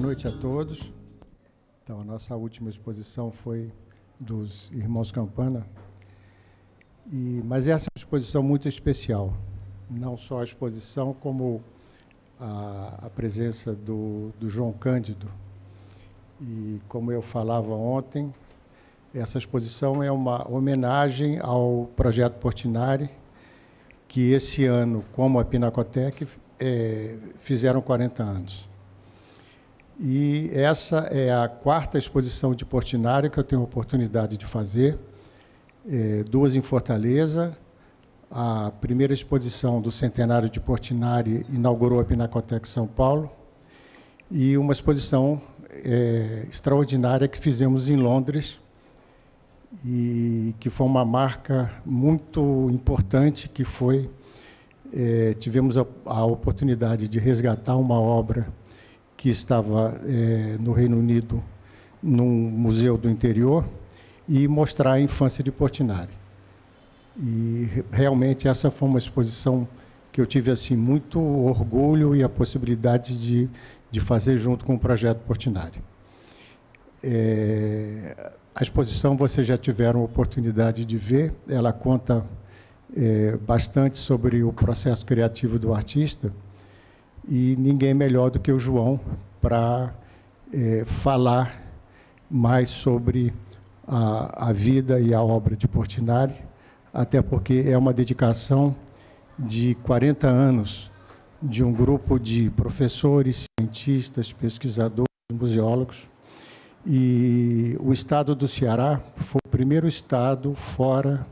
noite a todos. Então, a nossa última exposição foi dos Irmãos Campana, mas essa é uma exposição muito especial. Não só a exposição, como a presença do João Cândido. E, como eu falava ontem, essa exposição é uma homenagem ao Projeto Portinari, que esse ano, como a Pinacoteca, fizeram 40 anos. E essa é a quarta exposição de Portinari que eu tenho a oportunidade de fazer, duas em Fortaleza. A primeira exposição do centenário de Portinari inaugurou a Pinacoteca São Paulo, e uma exposição extraordinária que fizemos em Londres, e que foi uma marca muito importante, que foi, tivemos a oportunidade de resgatar uma obra que estava no Reino Unido, num museu do interior, e mostrar a infância de Portinari. E realmente essa foi uma exposição que eu tive assim muito orgulho e a possibilidade de fazer junto com o Projeto Portinari. A exposição vocês já tiveram a oportunidade de ver, ela conta bastante sobre o processo criativo do artista, e ninguém melhor do que o João para falar mais sobre a vida e a obra de Portinari, até porque é uma dedicação de 40 anos de um grupo de professores, cientistas, pesquisadores, museólogos. E o estado do Ceará foi o primeiro estado fora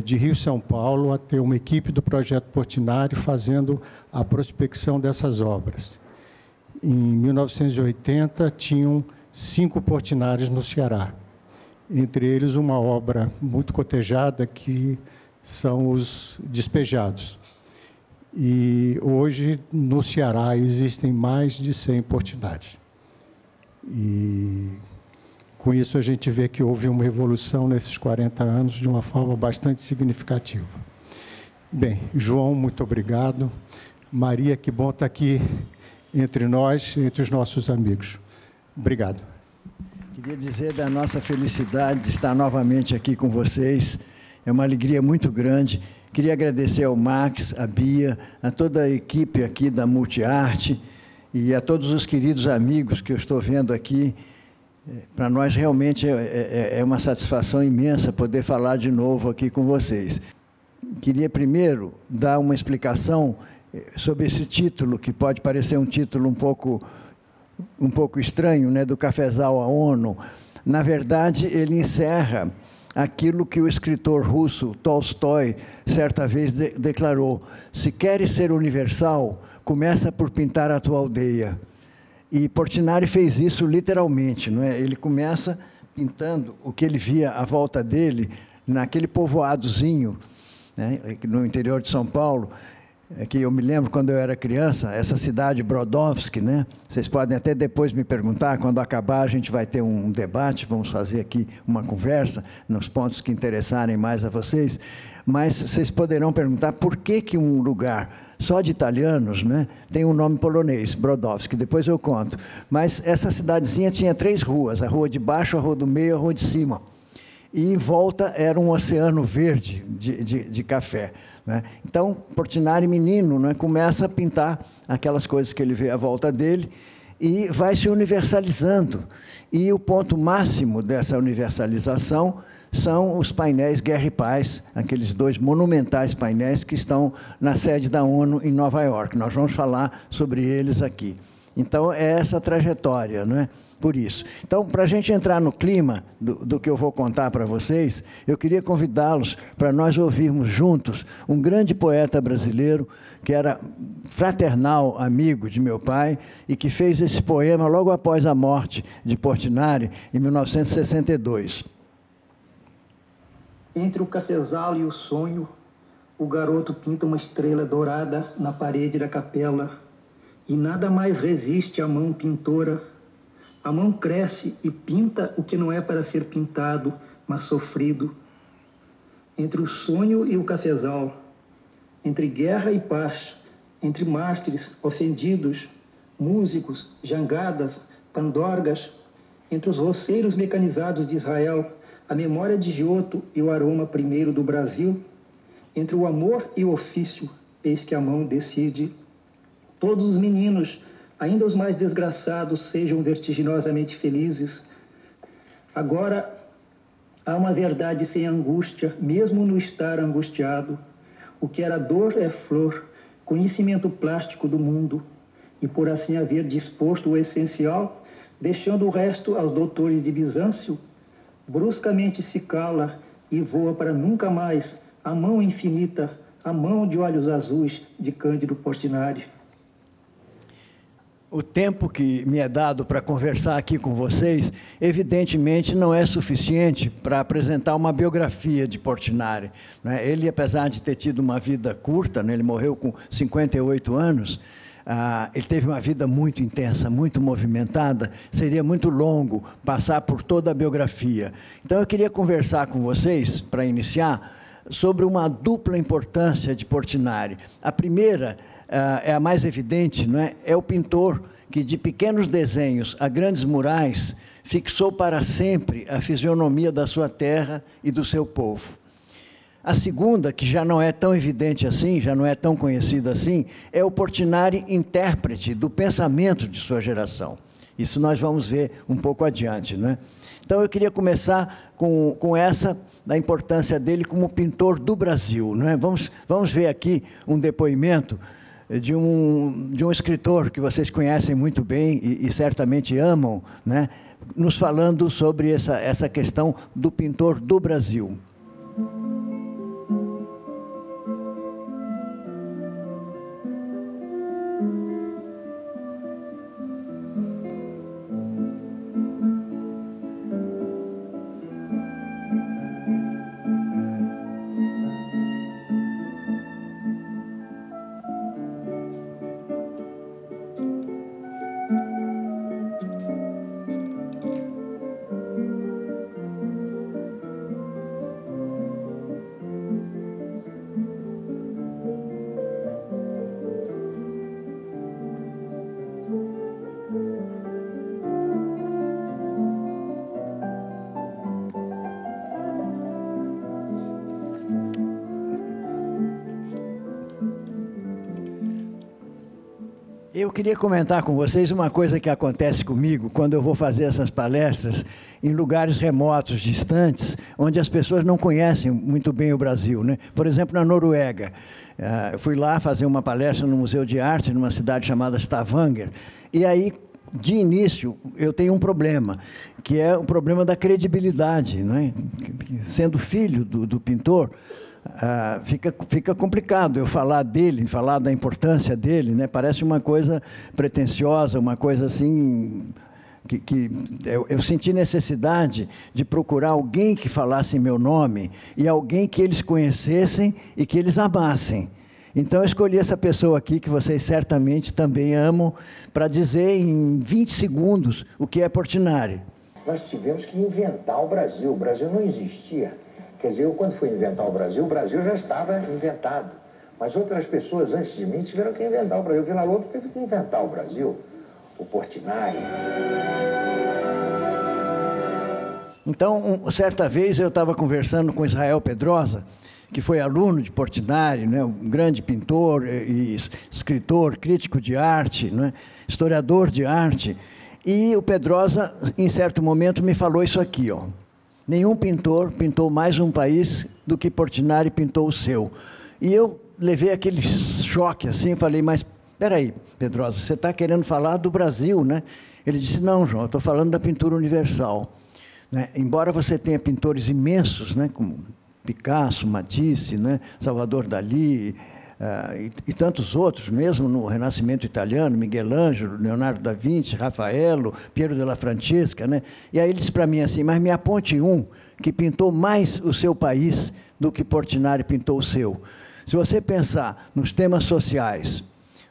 de Rio e São Paulo a ter uma equipe do Projeto Portinari fazendo a prospecção dessas obras. Em 1980, tinham 5 Portinares no Ceará, entre eles uma obra muito cotejada, que são os Despejados. E hoje, no Ceará, existem mais de 100 Portinares. E com isso a gente vê que houve uma evolução nesses 40 anos de uma forma bastante significativa. Bem, João, muito obrigado. Maria, que bom estar aqui entre nós, entre os nossos amigos. Obrigado. Queria dizer da nossa felicidade de estar novamente aqui com vocês. É uma alegria muito grande. Queria agradecer ao Max, à Bia, a toda a equipe aqui da Multiarte e a todos os queridos amigos que eu estou vendo aqui. Para nós, realmente, é uma satisfação imensa poder falar de novo aqui com vocês. Queria, primeiro, dar uma explicação sobre esse título, que pode parecer um título um pouco estranho, né, do Cafezal à ONU. Na verdade, ele encerra aquilo que o escritor russo Tolstói, certa vez, declarou: se queres ser universal, começa por pintar a tua aldeia. E Portinari fez isso literalmente, não é? Ele começa pintando o que ele via à volta dele, naquele povoadozinho, né, no interior de São Paulo, que eu me lembro quando eu era criança, essa cidade Brodowski, né? Vocês podem até depois me perguntar, quando acabar a gente vai ter um debate, vamos fazer aqui uma conversa nos pontos que interessarem mais a vocês, mas vocês poderão perguntar por que um lugar só de italianos, né, tem um nome polonês, Brodowski, depois eu conto. Mas essa cidadezinha tinha 3 ruas, a rua de baixo, a rua do meio e a rua de cima. E em volta era um oceano verde de café, né? Então, Portinari, menino, né, começa a pintar aquelas coisas que ele vê à volta dele e vai se universalizando. E o ponto máximo dessa universalização são os painéis Guerra e Paz, aqueles 2 monumentais painéis que estão na sede da ONU em Nova York. Nós vamos falar sobre eles aqui. Então, é essa trajetória, não é? Por isso. Então, para a gente entrar no clima do que eu vou contar para vocês, eu queria convidá-los para nós ouvirmos juntos um grande poeta brasileiro, que era fraternal amigo de meu pai, e que fez esse poema logo após a morte de Portinari, em 1962. Entre o cafezal e o sonho, o garoto pinta uma estrela dourada na parede da capela, e nada mais resiste à mão pintora. A mão cresce e pinta o que não é para ser pintado, mas sofrido. Entre o sonho e o cafezal, entre guerra e paz, entre mártires ofendidos, músicos, jangadas, pandorgas, entre os roceiros mecanizados de Israel, a memória de Giotto e o aroma primeiro do Brasil, entre o amor e o ofício, eis que a mão decide. Todos os meninos, ainda os mais desgraçados, sejam vertiginosamente felizes. Agora há uma verdade sem angústia, mesmo no estar angustiado. O que era dor é flor, conhecimento plástico do mundo, e por assim haver disposto o essencial, deixando o resto aos doutores de Bizâncio, bruscamente se cala e voa para nunca mais a mão infinita, a mão de olhos azuis de Cândido Portinari. O tempo que me é dado para conversar aqui com vocês, evidentemente, não é suficiente para apresentar uma biografia de Portinari, né? Ele, apesar de ter tido uma vida curta, né? Ele morreu com 58 anos, ele teve uma vida muito intensa, muito movimentada, seria muito longo passar por toda a biografia. Então, eu queria conversar com vocês, para iniciar, sobre uma dupla importância de Portinari. A primeira é a mais evidente, não é? É o pintor que, de pequenos desenhos a grandes murais, fixou para sempre a fisionomia da sua terra e do seu povo. A segunda, que já não é tão evidente assim, já não é tão conhecida assim, é o Portinari intérprete do pensamento de sua geração. Isso nós vamos ver um pouco adiante, né? Então, eu queria começar com essa, da importância dele como pintor do Brasil, não é? Vamos ver aqui um depoimento de um escritor que vocês conhecem muito bem e certamente amam, né? Nos falando sobre essa questão do pintor do Brasil. Eu queria comentar com vocês uma coisa que acontece comigo quando eu vou fazer essas palestras em lugares remotos, distantes, onde as pessoas não conhecem muito bem o Brasil, né? Por exemplo, na Noruega. Eu fui lá fazer uma palestra no Museu de Arte, numa cidade chamada Stavanger, e aí, de início, eu tenho um problema, que é o problema da credibilidade, né? Sendo filho do pintor, fica complicado eu falar dele, falar da importância dele, né? Parece uma coisa pretensiosa, uma coisa assim, que eu senti necessidade de procurar alguém que falasse meu nome e alguém que eles conhecessem e que eles amassem. Então, eu escolhi essa pessoa aqui, que vocês certamente também amam, para dizer em 20 segundos o que é Portinari. Nós tivemos que inventar o Brasil não existia. Quer dizer, eu, quando fui inventar o Brasil já estava inventado. Mas outras pessoas antes de mim tiveram que inventar o Brasil. O Villa-Lobos teve que inventar o Brasil, o Portinari. Então, certa vez eu estava conversando com Israel Pedrosa, que foi aluno de Portinari, né, um grande pintor e escritor, crítico de arte, né, historiador de arte. E o Pedrosa, em certo momento, me falou isso aqui, ó. Nenhum pintor pintou mais um país do que Portinari pintou o seu. E eu levei aquele choque assim, falei, mas espera aí, Pedrosa, você está querendo falar do Brasil, né? Ele disse, não, João, eu estou falando da pintura universal, né? Embora você tenha pintores imensos, né, como Picasso, Matisse, né, Salvador Dalí, e tantos outros, mesmo no Renascimento italiano, Miguel Ângelo, Leonardo da Vinci, Rafaello, Piero della Francesca, né? E aí ele disse para mim assim, mas me aponte um que pintou mais o seu país do que Portinari pintou o seu. Se você pensar nos temas sociais,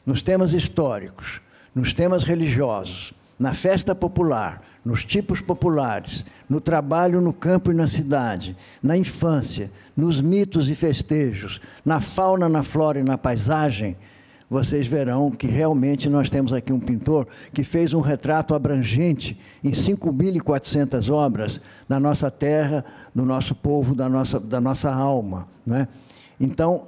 nos temas históricos, nos temas religiosos, na festa popular, nos tipos populares, no trabalho no campo e na cidade, na infância, nos mitos e festejos, na fauna, na flora e na paisagem, vocês verão que realmente nós temos aqui um pintor que fez um retrato abrangente em 5.400 obras da nossa terra, do nosso povo, da nossa alma, né? Então,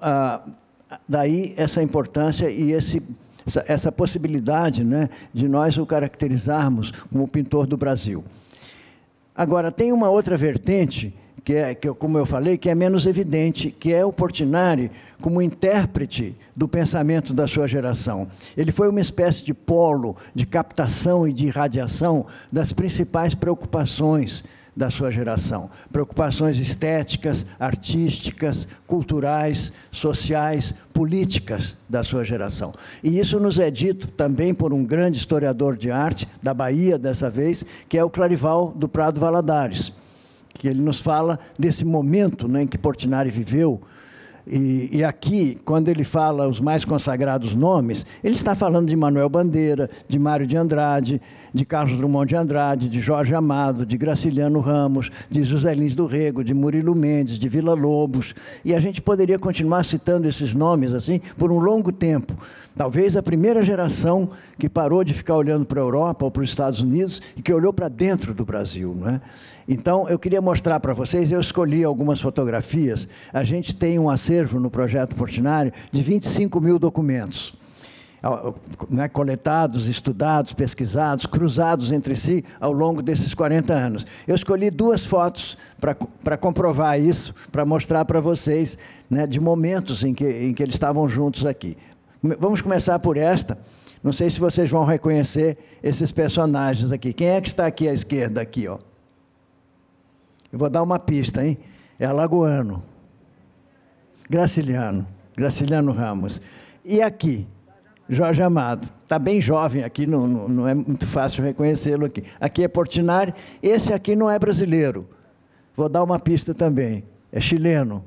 daí essa importância e essa possibilidade, né, de nós o caracterizarmos como pintor do Brasil. Agora, tem uma outra vertente, que como eu falei, que é menos evidente, que é o Portinari como intérprete do pensamento da sua geração. Ele foi uma espécie de polo de captação e de irradiação das principais preocupações da sua geração. Preocupações estéticas, artísticas, culturais, sociais, políticas da sua geração. E isso nos é dito também por um grande historiador de arte, da Bahia dessa vez, que é o Clarival do Prado Valadares, que ele nos fala desse momento, né, em que Portinari viveu. E aqui, quando ele fala os mais consagrados nomes, ele está falando de Manuel Bandeira, de Mário de Andrade, de Carlos Drummond de Andrade, de Jorge Amado, de Graciliano Ramos, de José Lins do Rego, de Murilo Mendes, de Villa-Lobos. E a gente poderia continuar citando esses nomes assim por um longo tempo. Talvez a primeira geração que parou de ficar olhando para a Europa ou para os Estados Unidos e que olhou para dentro do Brasil, não é? Então, eu queria mostrar para vocês, eu escolhi algumas fotografias. A gente tem um acervo no Projeto Portinari de 25.000 documentos, né, coletados, estudados, pesquisados, cruzados entre si ao longo desses 40 anos. Eu escolhi 2 fotos para comprovar isso, para mostrar para vocês, né, de momentos em que eles estavam juntos aqui. Vamos começar por esta. Não sei se vocês vão reconhecer esses personagens aqui. Quem é que está aqui à esquerda? Aqui, ó. Eu vou dar uma pista, hein? É alagoano. Graciliano Ramos. E aqui? Jorge Amado. Está bem jovem aqui, não é muito fácil reconhecê-lo aqui. Aqui é Portinari. Esse aqui não é brasileiro. Vou dar uma pista também. É chileno.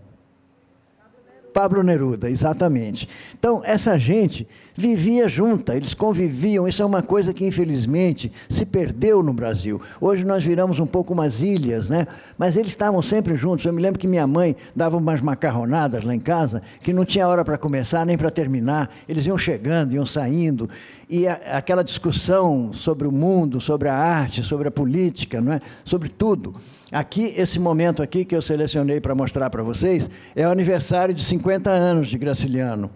Pablo Neruda, exatamente. Então, essa gente vivia junta, eles conviviam. Isso é uma coisa que, infelizmente, se perdeu no Brasil. Hoje nós viramos um pouco umas ilhas, né? Mas eles estavam sempre juntos. Eu me lembro que minha mãe dava umas macarronadas lá em casa, que não tinha hora para começar nem para terminar. Eles iam chegando, iam saindo. E aquela discussão sobre o mundo, sobre a arte, sobre a política, não é? Sobre tudo. Aqui, esse momento aqui que eu selecionei para mostrar para vocês, é o aniversário de 50 anos de Graciliano.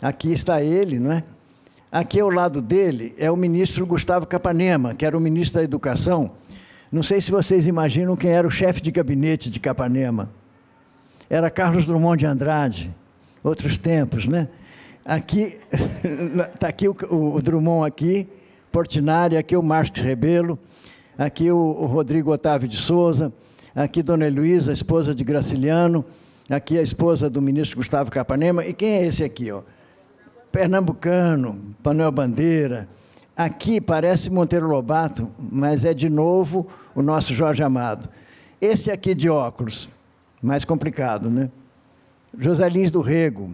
Aqui está ele, não é? Aqui ao lado dele é o ministro Gustavo Capanema, que era o ministro da Educação. Não sei se vocês imaginam quem era o chefe de gabinete de Capanema. Era Carlos Drummond de Andrade, outros tempos, né? Aqui, está aqui o Drummond aqui, Portinari, aqui o Marcos Rebelo, aqui o Rodrigo Otávio de Souza, aqui Dona Heloísa, esposa de Graciliano, aqui a esposa do ministro Gustavo Capanema. E quem é esse aqui, ó? Pernambucano, Manuel Bandeira. Aqui parece Monteiro Lobato, mas é de novo o nosso Jorge Amado. Esse aqui de óculos, mais complicado, né? José Lins do Rego.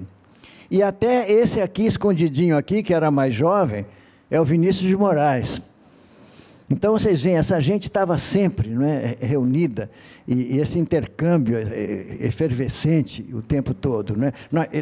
E até esse aqui, escondidinho aqui, que era mais jovem, é o Vinícius de Moraes. Então, vocês veem, essa gente estava sempre, não é, reunida, e esse intercâmbio efervescente o tempo todo, né?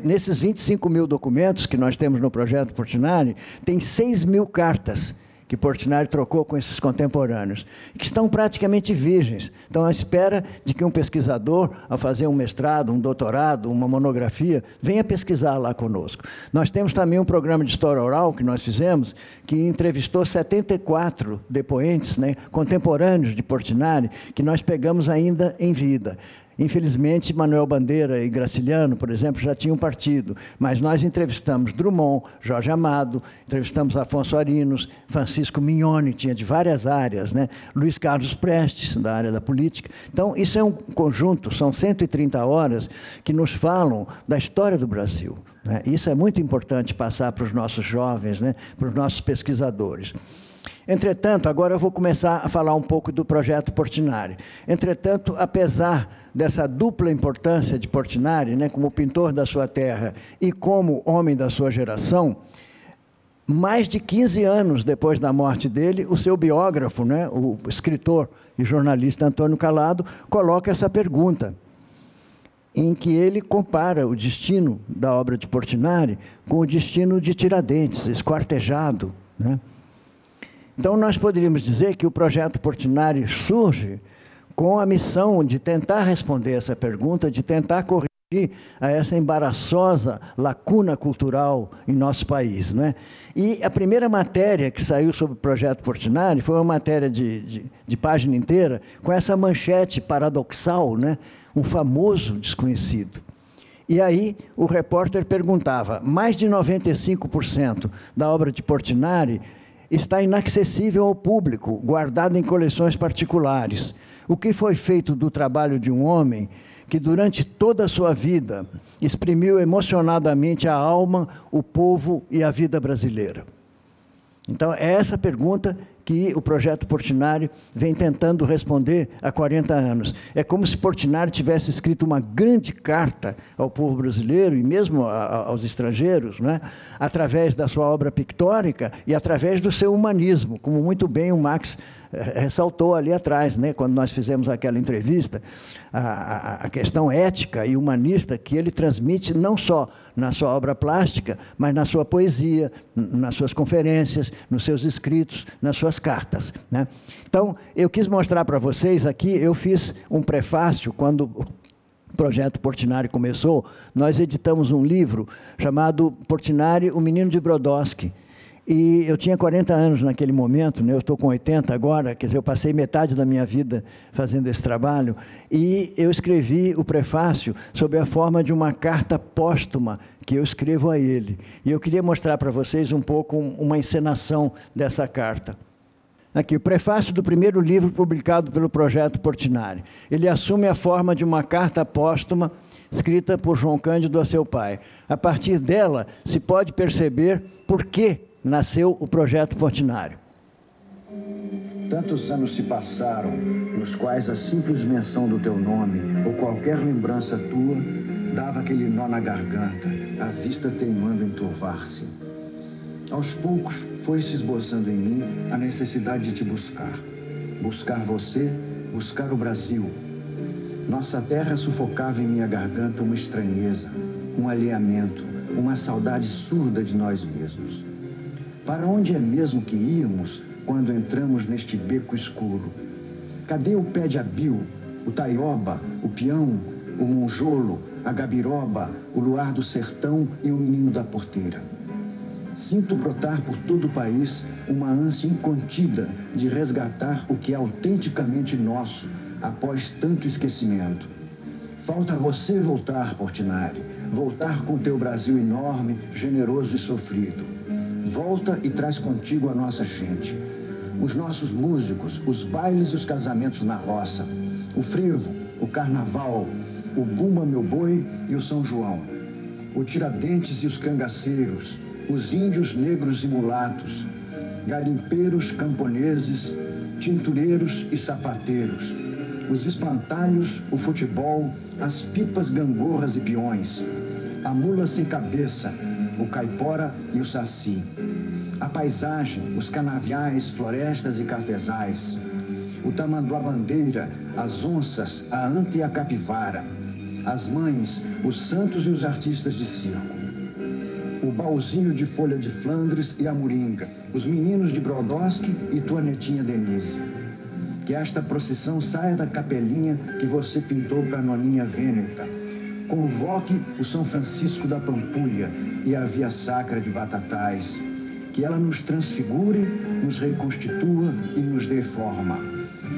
Nesses 25.000 documentos que nós temos no Projeto Portinari, tem 6.000 cartas que Portinari trocou com esses contemporâneos, que estão praticamente virgens. Então, à espera de que um pesquisador, ao fazer um mestrado, um doutorado, uma monografia, venha pesquisar lá conosco. Nós temos também um programa de história oral que nós fizemos, que entrevistou 74 depoentes, né, contemporâneos de Portinari, que nós pegamos ainda em vida. Infelizmente, Manuel Bandeira e Graciliano, por exemplo, já tinham partido, mas nós entrevistamos Drummond, Jorge Amado, entrevistamos Afonso Arinos, Francisco Mignoni, tinha de várias áreas, né? Luiz Carlos Prestes, da área da política. Então, isso é um conjunto, são 130 horas que nos falam da história do Brasil, né? Isso é muito importante passar para os nossos jovens, né? Para os nossos pesquisadores. Entretanto, agora eu vou começar a falar um pouco do Projeto Portinari. Entretanto, apesar dessa dupla importância de Portinari, né, como pintor da sua terra e como homem da sua geração, mais de 15 anos depois da morte dele, o seu biógrafo, né, o escritor e jornalista Antônio Calado, coloca essa pergunta. em que ele compara o destino da obra de Portinari com o destino de Tiradentes, esquartejado, né? Então, nós poderíamos dizer que o projeto Portinari surge com a missão de tentar responder essa pergunta, de tentar corrigir a essa embaraçosa lacuna cultural em nosso país, né? E a primeira matéria que saiu sobre o projeto Portinari foi uma matéria de página inteira, com essa manchete paradoxal, né? Um famoso desconhecido. E aí o repórter perguntava: mais de 95% da obra de Portinari está inacessível ao público, guardada em coleções particulares. O que foi feito do trabalho de um homem que durante toda a sua vida exprimiu emocionadamente a alma, o povo e a vida brasileira? Então, é essa pergunta que o projeto Portinari vem tentando responder há 40 anos. É como se Portinari tivesse escrito uma grande carta ao povo brasileiro e mesmo aos estrangeiros, né? Através da sua obra pictórica e através do seu humanismo, como muito bem o Max ressaltou ali atrás, né? Quando nós fizemos aquela entrevista, a questão ética e humanista que ele transmite não só na sua obra plástica, mas na sua poesia, nas suas conferências, nos seus escritos, nas suas cartas, né? Então, eu quis mostrar para vocês aqui, eu fiz um prefácio quando o projeto Portinari começou. Nós editamos um livro chamado Portinari, o Menino de Brodowski. E eu tinha 40 anos naquele momento, né? Eu estou com 80 agora, quer dizer, eu passei metade da minha vida fazendo esse trabalho, e eu escrevi o prefácio sob a forma de uma carta póstuma que eu escrevo a ele. E eu queria mostrar para vocês um pouco uma encenação dessa carta. Aqui, o prefácio do primeiro livro publicado pelo projeto Portinari. Ele assume a forma de uma carta póstuma escrita por João Cândido a seu pai. A partir dela, se pode perceber por que nasceu o projeto Portinari. Tantos anos se passaram, nos quais a simples menção do teu nome, ou qualquer lembrança tua, dava aquele nó na garganta, a vista teimando em turvar-se. Aos poucos, foi-se esboçando em mim a necessidade de te buscar. Buscar você, buscar o Brasil. Nossa terra sufocava em minha garganta uma estranheza, um alheamento, uma saudade surda de nós mesmos. Para onde é mesmo que íamos quando entramos neste beco escuro? Cadê o pé de abil, o taioba, o peão, o monjolo, a gabiroba, o luar do sertão e o menino da porteira? Sinto brotar por todo o país uma ânsia incontida de resgatar o que é autenticamente nosso após tanto esquecimento. Falta você voltar, Portinari, voltar com teu Brasil enorme, generoso e sofrido. Volta e traz contigo a nossa gente, os nossos músicos, os bailes e os casamentos na roça, o frevo, o carnaval, o Bumba Meu Boi e o São João, o Tiradentes e os cangaceiros, os índios negros e mulatos, garimpeiros, camponeses, tintureiros e sapateiros, os espantalhos, o futebol, as pipas, gangorras e peões, a mula sem cabeça, o caipora e o saci, a paisagem, os canaviais, florestas e cafezais, o tamanduá-bandeira, as onças, a anta e a capivara, as mães, os santos e os artistas de circo, o baúzinho de folha de Flandres e a moringa, os meninos de Brodowski e tua netinha Denise. Que esta procissão saia da capelinha que você pintou para a noninha Vêneta. Convoque o São Francisco da Pampulha e a Via Sacra de Batatais. Que ela nos transfigure, nos reconstitua e nos dê forma.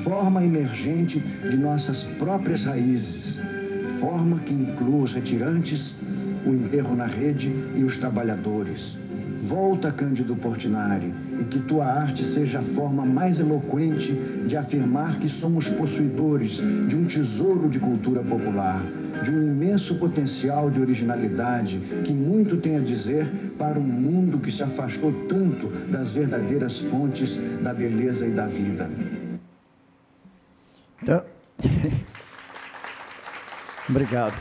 Forma emergente de nossas próprias raízes. Forma que inclua os retirantes, o enterro na rede e os trabalhadores. Volta, Cândido Portinari, e que tua arte seja a forma mais eloquente de afirmar que somos possuidores de um tesouro de cultura popular, de um imenso potencial de originalidade que muito tem a dizer para um mundo que se afastou tanto das verdadeiras fontes da beleza e da vida. Então, obrigado.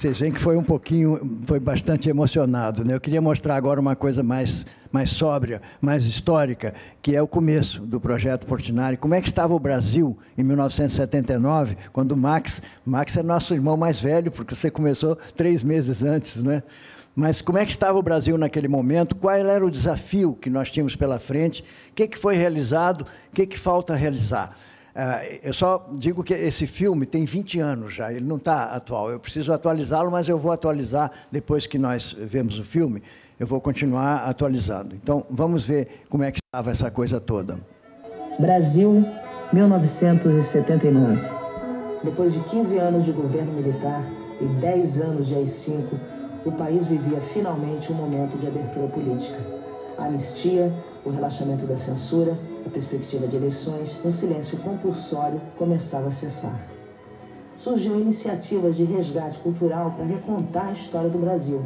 Vocês veem que foi bastante emocionado, né? Eu queria mostrar agora uma coisa mais sóbria, mais histórica, que é o começo do Projeto Portinari. Como é que estava o Brasil em 1979, quando o Max é nosso irmão mais velho, porque você começou 3 meses antes, né? Mas como é que estava o Brasil naquele momento? Qual era o desafio que nós tínhamos pela frente? O que foi realizado? O que falta realizar? Eu só digo que esse filme tem 20 anos já, ele não está atual. Eu preciso atualizá-lo, mas eu vou atualizar depois que nós vemos o filme. Eu vou continuar atualizando. Então, vamos ver como é que estava essa coisa toda. Brasil, 1979. Depois de 15 anos de governo militar e 10 anos de AI-5, o país vivia finalmente um momento de abertura política. A anistia, o relaxamento da censura, a perspectiva de eleições, um silêncio compulsório começava a cessar. Surgiam iniciativas de resgate cultural para recontar a história do Brasil.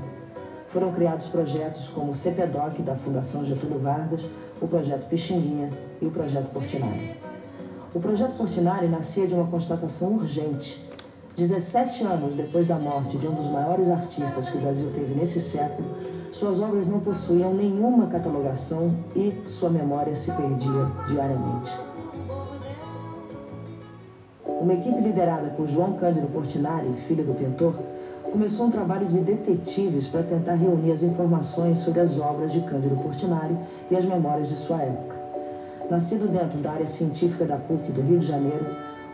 Foram criados projetos como o CPDOC, da Fundação Getúlio Vargas, o Projeto Pixinguinha e o Projeto Portinari. O Projeto Portinari nascia de uma constatação urgente. 17 anos depois da morte de um dos maiores artistas que o Brasil teve nesse século, suas obras não possuíam nenhuma catalogação e sua memória se perdia diariamente. Uma equipe liderada por João Cândido Portinari, filho do pintor, começou um trabalho de detetives para tentar reunir as informações sobre as obras de Cândido Portinari e as memórias de sua época. Nascido dentro da área científica da PUC do Rio de Janeiro,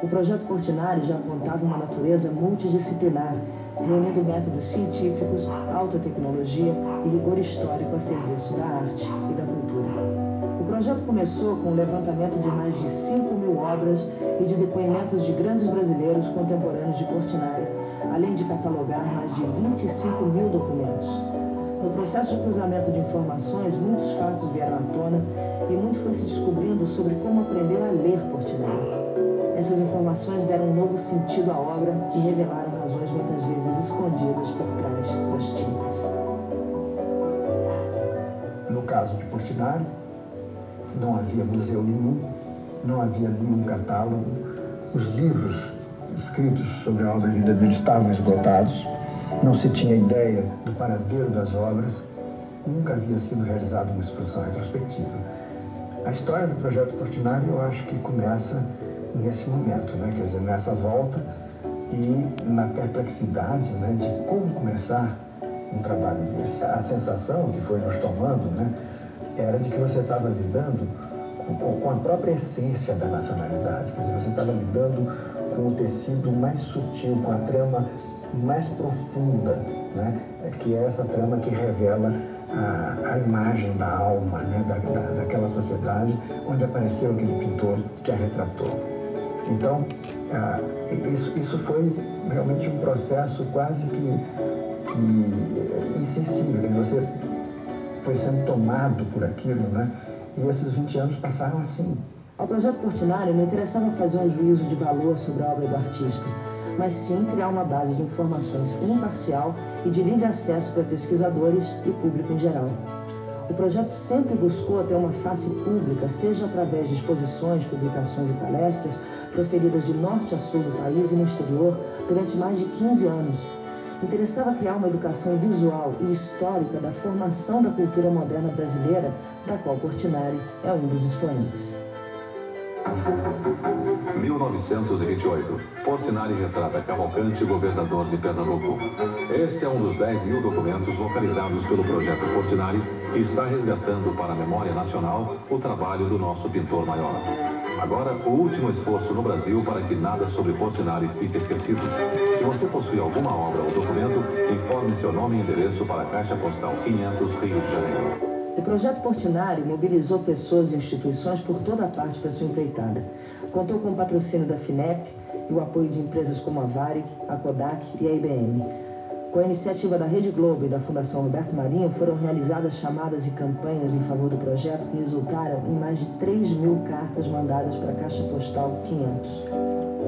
o Projeto Portinari já apontava uma natureza multidisciplinar, reunindo métodos científicos, alta tecnologia e rigor histórico a serviço da arte e da cultura. O projeto começou com o levantamento de mais de 5.000 obras e de depoimentos de grandes brasileiros contemporâneos de Portinari, além de catalogar mais de 25.000 documentos. No processo de cruzamento de informações, muitos fatos vieram à tona e muito foi se descobrindo sobre como aprender a ler Portinari. Essas informações deram um novo sentido à obra e revelaram razões muitas vezes escondidas por trás das tintas. No caso de Portinari, não havia museu nenhum, não havia nenhum catálogo. Os livros escritos sobre a obra e vida dele estavam esgotados. Não se tinha ideia do paradeiro das obras. Nunca havia sido realizada uma exposição retrospectiva. A história do Projeto Portinari, eu acho que começa nesse momento, né? Quer dizer, nessa volta e na perplexidade, né, de como começar um trabalho desse. A sensação que foi nos tomando, né, era de que você estava lidando com a própria essência da nacionalidade. Quer dizer, você estava lidando com o tecido mais sutil, com a trama mais profunda, né, que é essa trama que revela a imagem da alma, né, daquela sociedade onde apareceu aquele pintor que a retratou. Então, isso foi realmente um processo quase que insensível. Você foi sendo tomado por aquilo, né? E esses 20 anos passaram assim. Ao Projeto Portinari não interessava fazer um juízo de valor sobre a obra do artista, mas sim criar uma base de informações imparcial e de livre acesso para pesquisadores e público em geral. O projeto sempre buscou ter uma face pública, seja através de exposições, publicações e palestras, proferidas de norte a sul do país e no exterior durante mais de 15 anos. Interessava criar uma educação visual e histórica da formação da cultura moderna brasileira, da qual Portinari é um dos expoentes. 1928. Portinari retrata Cavalcante, governador de Pernambuco. Este é um dos 10.000 documentos localizados pelo Projeto Portinari, que está resgatando para a memória nacional o trabalho do nosso pintor maior. Agora, o último esforço no Brasil para que nada sobre Portinari fique esquecido. Se você possui alguma obra ou documento, informe seu nome e endereço para a Caixa Postal 500, Rio de Janeiro. O Projeto Portinari mobilizou pessoas e instituições por toda a parte para sua empreitada. Contou com o patrocínio da FINEP e o apoio de empresas como a Varig, a Kodak e a IBM. Com a iniciativa da Rede Globo e da Fundação Roberto Marinho, foram realizadas chamadas e campanhas em favor do projeto que resultaram em mais de 3.000 cartas mandadas para a Caixa Postal 500.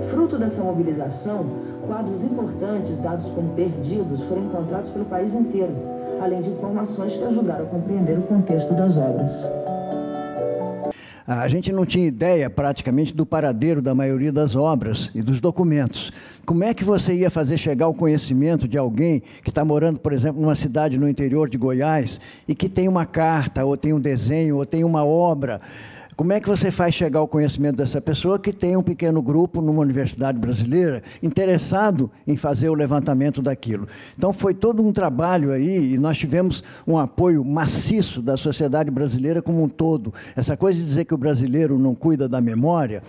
Fruto dessa mobilização, quadros importantes dados como perdidos foram encontrados pelo país inteiro, além de informações que ajudaram a compreender o contexto das obras. A gente não tinha ideia, praticamente, do paradeiro da maioria das obras e dos documentos. Como é que você ia fazer chegar o conhecimento de alguém que está morando, por exemplo, numa cidade no interior de Goiás e que tem uma carta, ou tem um desenho, ou tem uma obra? Como é que você faz chegar ao conhecimento dessa pessoa que tem um pequeno grupo numa universidade brasileira interessado em fazer o levantamento daquilo? Então, foi todo um trabalho aí, e nós tivemos um apoio maciço da sociedade brasileira como um todo. Essa coisa de dizer que o brasileiro não cuida da memória,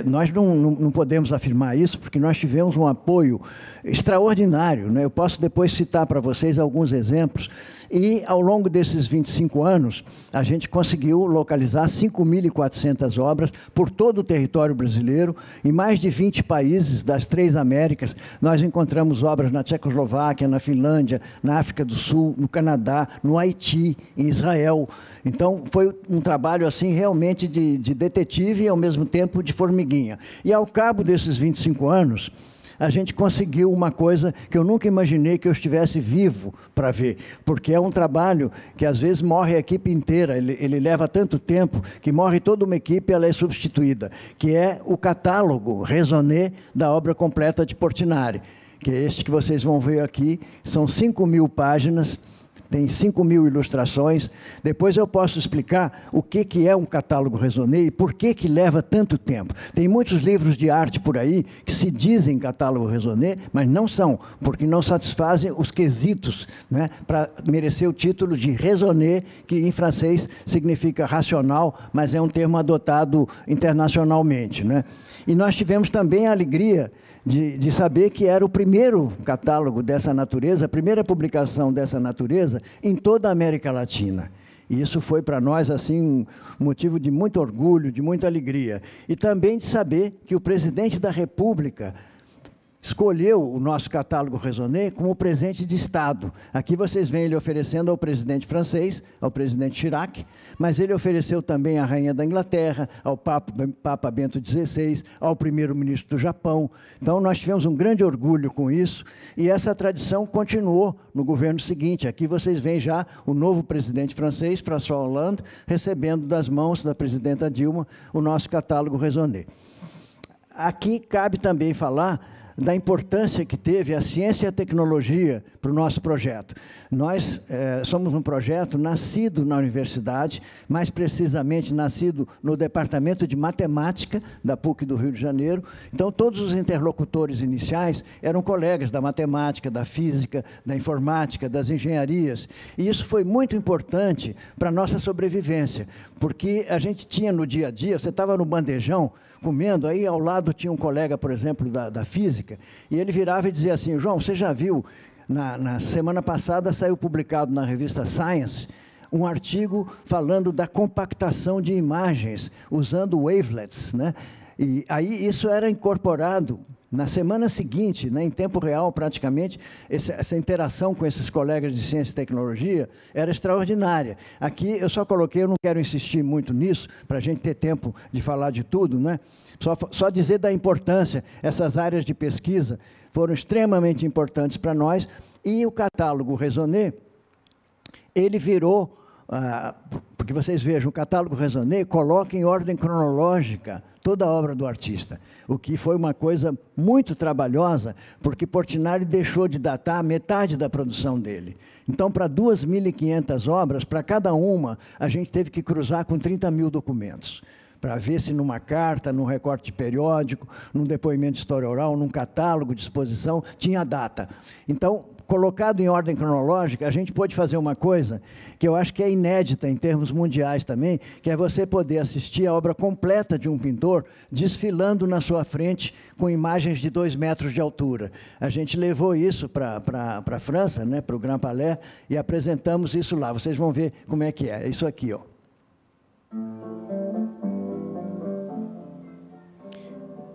nós não podemos afirmar isso, porque nós tivemos um apoio extraordinário, né? Eu posso depois citar para vocês alguns exemplos. E, ao longo desses 25 anos, a gente conseguiu localizar 5.400 obras por todo o território brasileiro, em mais de 20 países das 3 Américas. Nós encontramos obras na Tchecoslováquia, na Finlândia, na África do Sul, no Canadá, no Haiti, em Israel. Então, foi um trabalho assim, realmente de detetive e, ao mesmo tempo, de formiguinha. E, ao cabo desses 25 anos, a gente conseguiu uma coisa que eu nunca imaginei que eu estivesse vivo para ver, porque é um trabalho que às vezes morre a equipe inteira, ele leva tanto tempo que morre toda uma equipe e ela é substituída, que é o catálogo raisonné da obra completa de Portinari, que é este que vocês vão ver aqui, são 5.000 páginas, tem 5.000 ilustrações. Depois eu posso explicar o que é um catálogo raisonné e por que leva tanto tempo. Tem muitos livros de arte por aí que se dizem catálogo raisonné, mas não são, porque não satisfazem os quesitos, né, para merecer o título de raisonné, que em francês significa racional, mas é um termo adotado internacionalmente, né? E nós tivemos também a alegria de saber que era o primeiro catálogo dessa natureza, a primeira publicação dessa natureza em toda a América Latina. E isso foi para nós assim, um motivo de muito orgulho, de muita alegria. E também de saber que o presidente da República escolheu o nosso catálogo raisonné como presente de Estado. Aqui vocês veem ele oferecendo ao presidente francês, ao presidente Chirac, mas ele ofereceu também à rainha da Inglaterra, ao Papa Bento XVI, ao primeiro-ministro do Japão. Então, nós tivemos um grande orgulho com isso, e essa tradição continuou no governo seguinte. Aqui vocês veem já o novo presidente francês, François Hollande, recebendo das mãos da presidenta Dilma o nosso catálogo raisonné. Aqui cabe também falar da importância que teve a ciência e a tecnologia para o nosso projeto. Nós somos um projeto nascido na universidade, mais precisamente nascido no Departamento de Matemática da PUC do Rio de Janeiro. Então, todos os interlocutores iniciais eram colegas da matemática, da física, da informática, das engenharias. E isso foi muito importante para a nossa sobrevivência, porque a gente tinha no dia a dia, você estava no bandejão, comendo, aí ao lado tinha um colega, por exemplo, da física, e ele virava e dizia assim: João, você já viu, na semana passada saiu publicado na revista Science, um artigo falando da compactação de imagens, usando wavelets, né? E aí isso era incorporado na semana seguinte, né, em tempo real praticamente. Essa interação com esses colegas de ciência e tecnologia era extraordinária. Aqui eu só coloquei, eu não quero insistir muito nisso, para a gente ter tempo de falar de tudo, né? Só dizer da importância, essas áreas de pesquisa foram extremamente importantes para nós, e o catálogo raisonné, ele virou, porque vocês vejam, o catálogo raisonné coloca em ordem cronológica toda a obra do artista, o que foi uma coisa muito trabalhosa, porque Portinari deixou de datar metade da produção dele. Então, para 2.500 obras, para cada uma, a gente teve que cruzar com 30.000 documentos, para ver se numa carta, num recorte de periódico, num depoimento de história oral, num catálogo de exposição, tinha data. Então, colocado em ordem cronológica, a gente pôde fazer uma coisa que eu acho que é inédita em termos mundiais também, que é você poder assistir a obra completa de um pintor desfilando na sua frente com imagens de 2 metros de altura. A gente levou isso para a França, né, para o Grand Palais, e apresentamos isso lá. Vocês vão ver como é que é. É isso aqui, ó.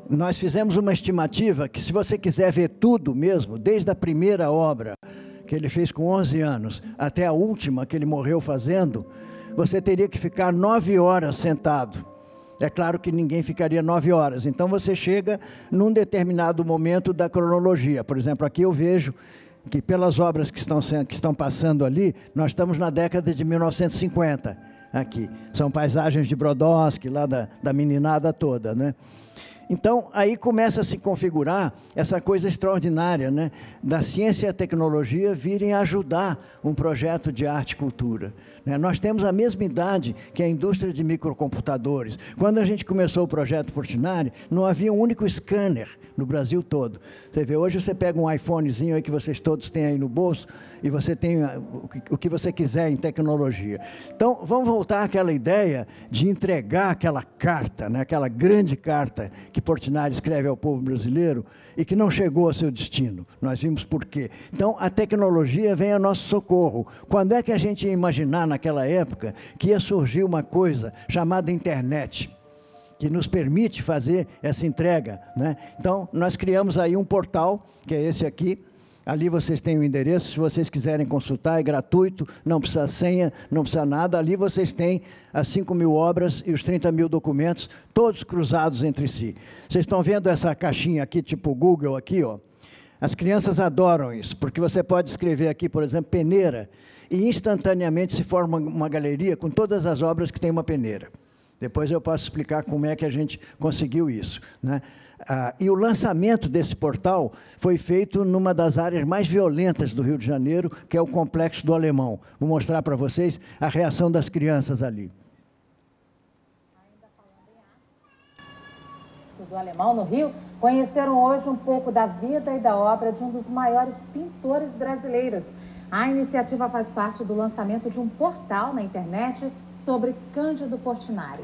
Nós fizemos uma estimativa que, se você quiser ver tudo mesmo, desde a primeira obra que ele fez com 11 anos, até a última que ele morreu fazendo, você teria que ficar 9 horas sentado. É claro que ninguém ficaria 9 horas. Então, você chega num determinado momento da cronologia. Por exemplo, aqui eu vejo que pelas obras que estão passando ali, nós estamos na década de 1950 aqui. São paisagens de Brodowski, lá da meninada toda, né? Então, aí começa a se configurar essa coisa extraordinária, né, da ciência e a tecnologia virem ajudar um projeto de arte e cultura. Né? Nós temos a mesma idade que a indústria de microcomputadores. Quando a gente começou o projeto Portinari, não havia um único scanner no Brasil todo. Você vê, hoje você pega um iPhonezinho aí que vocês todos têm aí no bolso e você tem o que você quiser em tecnologia. Então, vamos voltar àquela ideia de entregar aquela carta, né, aquela grande carta que Portinari escreve ao povo brasileiro e que não chegou ao seu destino. Nós vimos por quê. Então, a tecnologia vem a nosso socorro. Quando é que a gente ia imaginar, naquela época, que ia surgir uma coisa chamada internet, que nos permite fazer essa entrega, né? Então, nós criamos aí um portal, que é esse aqui. Ali vocês têm o endereço, se vocês quiserem consultar, é gratuito, não precisa senha, não precisa nada. Ali vocês têm as 5.000 obras e os 30.000 documentos, todos cruzados entre si. Vocês estão vendo essa caixinha aqui, tipo Google aqui, ó? As crianças adoram isso, porque você pode escrever aqui, por exemplo, peneira, e instantaneamente se forma uma galeria com todas as obras que tem uma peneira. Depois eu posso explicar como é que a gente conseguiu isso, né? E o lançamento desse portal foi feito numa das áreas mais violentas do Rio de Janeiro, que é o Complexo do Alemão. Vou mostrar para vocês a reação das crianças ali. Ainda falando em arte do Alemão, no Rio, conheceram hoje um pouco da vida e da obra de um dos maiores pintores brasileiros. A iniciativa faz parte do lançamento de um portal na internet sobre Cândido Portinari.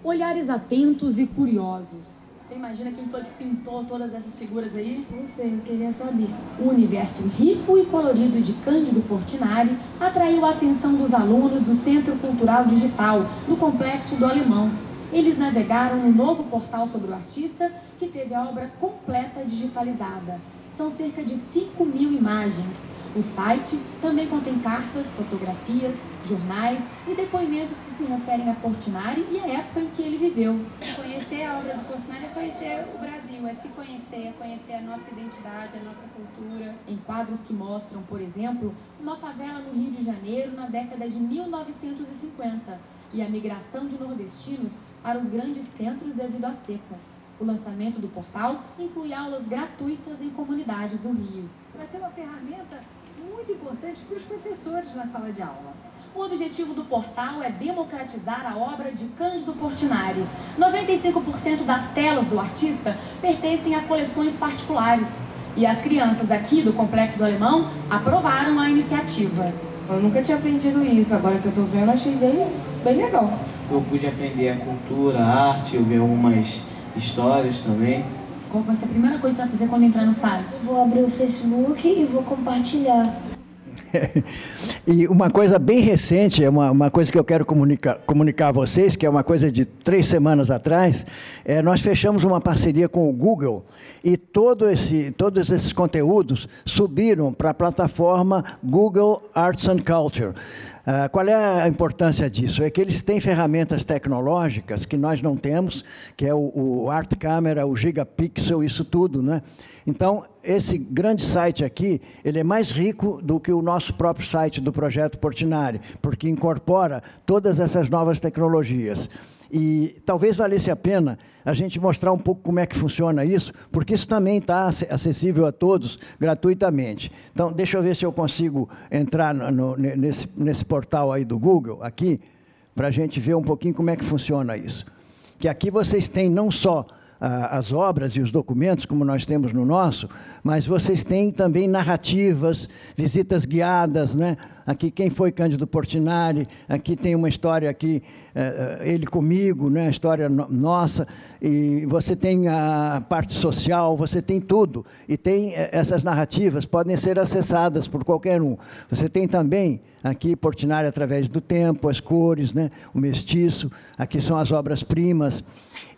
Olhares atentos e curiosos. Você imagina quem foi que pintou todas essas figuras aí? Não sei, eu queria saber. O universo rico e colorido de Cândido Portinari atraiu a atenção dos alunos do Centro Cultural Digital, no Complexo do Alemão. Eles navegaram no novo portal sobre o artista, que teve a obra completa digitalizada. São cerca de 5.000 imagens. O site também contém cartas, fotografias, jornais e depoimentos que se referem a Portinari e a época em que ele viveu. Conhecer a obra do Portinari é conhecer o Brasil, é conhecer a nossa identidade, a nossa cultura. Em quadros que mostram, por exemplo, uma favela no Rio de Janeiro na década de 1950 e a migração de nordestinos para os grandes centros devido à seca. O lançamento do portal inclui aulas gratuitas em comunidades do Rio. Vai ser uma ferramenta muito importante para os professores na sala de aula. O objetivo do portal é democratizar a obra de Cândido Portinari. 95% das telas do artista pertencem a coleções particulares. E as crianças aqui do Complexo do Alemão aprovaram a iniciativa. Eu nunca tinha aprendido isso, agora que eu estou vendo, achei bem legal. Eu pude aprender a cultura, a arte, eu vi algumas histórias também. Qual vai ser a primeira coisa que você vai fazer quando entrar no site? Eu vou abrir o Facebook e vou compartilhar. E uma coisa bem recente, uma coisa que eu quero comunicar a vocês, que é uma coisa de 3 semanas atrás, nós fechamos uma parceria com o Google e todos esses conteúdos subiram para a plataforma Google Arts and Culture. Qual é a importância disso? É que eles têm ferramentas tecnológicas que nós não temos, que é o Art Camera, o Gigapixel, isso tudo, né? Então, esse grande site aqui, ele é mais rico do que o nosso próprio site do Projeto Portinari, porque incorpora todas essas novas tecnologias. E talvez valesse a pena a gente mostrar um pouco como é que funciona isso, porque isso também está acessível a todos gratuitamente. Então, deixa eu ver se eu consigo entrar nesse portal aí do Google, aqui, para a gente ver um pouquinho como é que funciona isso. Que aqui vocês têm não só as obras e os documentos, como nós temos no nosso, mas vocês têm também narrativas, visitas guiadas, né? Aqui, quem foi Cândido Portinari, aqui tem uma história aqui, ele comigo, né? A história nossa, e você tem a parte social, você tem tudo, e tem essas narrativas, podem ser acessadas por qualquer um. Você tem também aqui Portinari através do tempo, as cores, né? O mestiço, aqui são as obras-primas,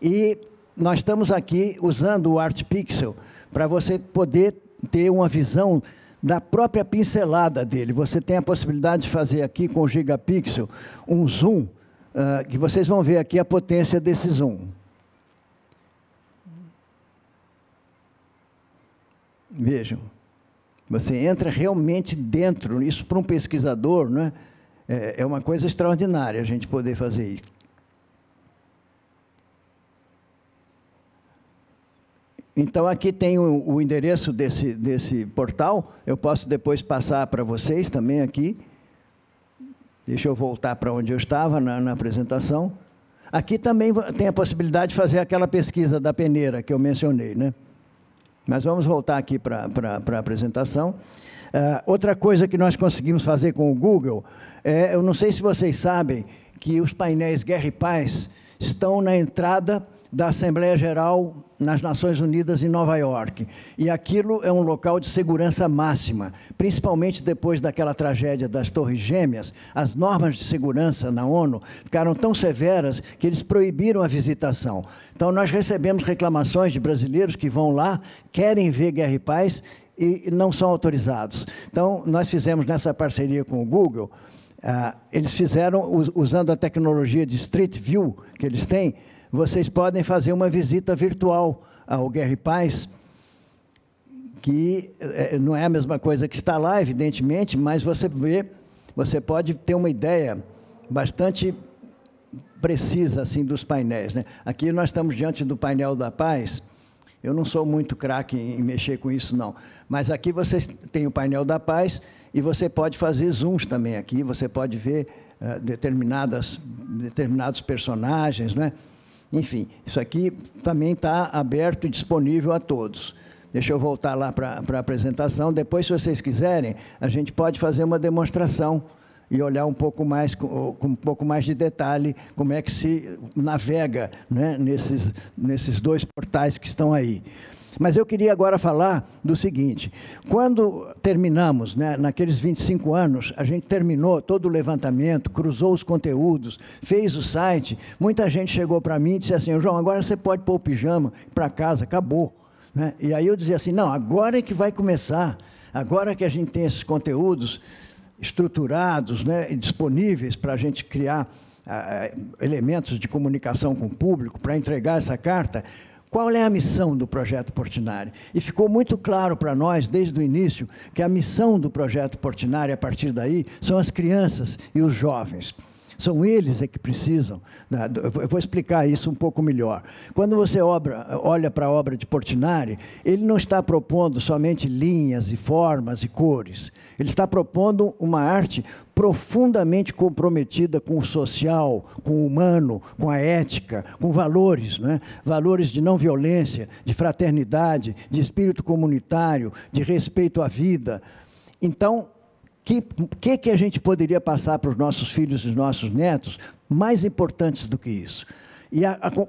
e nós estamos aqui usando o ArtPixel para você poder ter uma visão da própria pincelada dele. Você tem a possibilidade de fazer aqui com o Gigapixel um zoom, que vocês vão ver aqui a potência desse zoom. Vejam. Você entra realmente dentro. Isso, para um pesquisador, né, é uma coisa extraordinária a gente poder fazer isso. Então, aqui tem o endereço desse portal. Eu posso depois passar para vocês também aqui. Deixa eu voltar para onde eu estava na apresentação. Aqui também tem a possibilidade de fazer aquela pesquisa da peneira que eu mencionei, né? Mas vamos voltar aqui para a apresentação. Outra coisa que nós conseguimos fazer com o Google, eu não sei se vocês sabem que os painéis Guerra e Paz estão na entrada da Assembleia Geral nas Nações Unidas em Nova York. E aquilo é um local de segurança máxima, principalmente depois daquela tragédia das Torres Gêmeas. As normas de segurança na ONU ficaram tão severas que eles proibiram a visitação. Então, nós recebemos reclamações de brasileiros que vão lá, querem ver Guerra e Paz e não são autorizados. Então, nós fizemos nessa parceria com o Google, eles fizeram, usando a tecnologia de Street View que eles têm, vocês podem fazer uma visita virtual ao Guerra e Paz, que não é a mesma coisa que está lá, evidentemente, mas você pode ter uma ideia bastante precisa assim, dos painéis, né? Aqui nós estamos diante do painel da Paz. Eu não sou muito craque em mexer com isso, não. Mas aqui vocês têm o painel da Paz e você pode fazer zooms também aqui, você pode ver determinados personagens, né? Enfim, isso aqui também está aberto e disponível a todos. Deixa eu voltar lá para a apresentação. Depois, se vocês quiserem, a gente pode fazer uma demonstração e olhar um pouco mais, com um pouco mais de detalhe, como é que se navega, né, nesses dois portais que estão aí. Mas eu queria agora falar do seguinte: quando terminamos, né, naqueles 25 anos, a gente terminou todo o levantamento, cruzou os conteúdos, fez o site, muita gente chegou para mim e disse assim: João, agora você pode pôr o pijama para casa, acabou. Né? E aí eu dizia assim: não, agora é que vai começar, agora que a gente tem esses conteúdos estruturados, né, e disponíveis para a gente criar elementos de comunicação com o público, para entregar essa carta. Qual é a missão do Projeto Portinari? E ficou muito claro para nós, desde o início, que a missão do Projeto Portinari, a partir daí, são as crianças e os jovens. São eles que precisam. Eu vou explicar isso um pouco melhor. Quando você olha para a obra de Portinari, ele não está propondo somente linhas e formas e cores. Ele está propondo uma arte profundamente comprometida com o social, com o humano, com a ética, com valores, né? Valores de não violência, de fraternidade, de espírito comunitário, de respeito à vida. Então, que a gente poderia passar para os nossos filhos e os nossos netos mais importantes do que isso? E,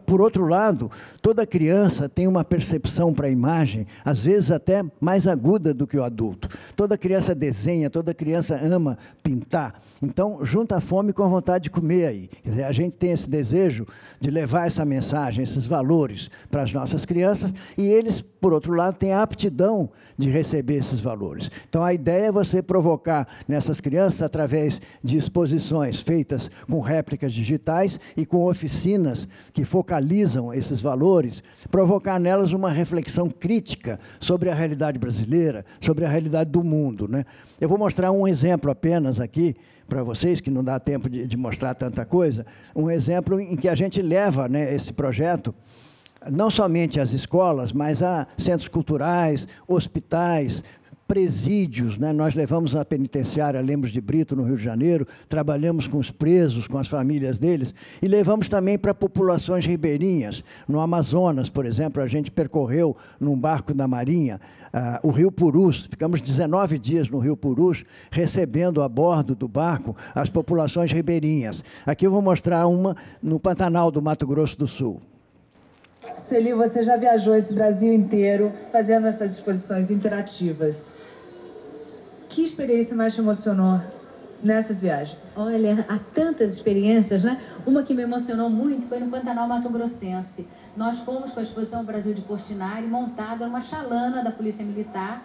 por outro lado, toda criança tem uma percepção para a imagem, às vezes até mais aguda do que o adulto. Toda criança desenha, toda criança ama pintar. Então, junta a fome com a vontade de comer aí. Quer dizer, a gente tem esse desejo de levar essa mensagem, esses valores para as nossas crianças, e eles, por outro lado, têm a aptidão de receber esses valores. Então, a ideia é você provocar nessas crianças, através de exposições feitas com réplicas digitais e com oficinas que focalizam esses valores, provocar nelas uma reflexão crítica sobre a realidade brasileira, sobre a realidade do mundo, né? Eu vou mostrar um exemplo apenas aqui, para vocês, que não dá tempo de mostrar tanta coisa, um exemplo em que a gente leva, né, esse projeto, não somente às escolas, mas a centros culturais, hospitais, presídios, né? Nós levamos a penitenciária Lemos de Brito, no Rio de Janeiro, trabalhamos com os presos, com as famílias deles, e levamos também para populações ribeirinhas. No Amazonas, por exemplo, a gente percorreu num barco da Marinha o Rio Purus, ficamos 19 dias no Rio Purus, recebendo a bordo do barco as populações ribeirinhas. Aqui eu vou mostrar uma no Pantanal do Mato Grosso do Sul. Sueli, você já viajou esse Brasil inteiro fazendo essas exposições interativas. Que experiência mais te emocionou nessas viagens? Olha, há tantas experiências, né? Uma que me emocionou muito foi no Pantanal Mato Grossense. Nós fomos com a exposição Brasil de Portinari, montada numa chalana da Polícia Militar,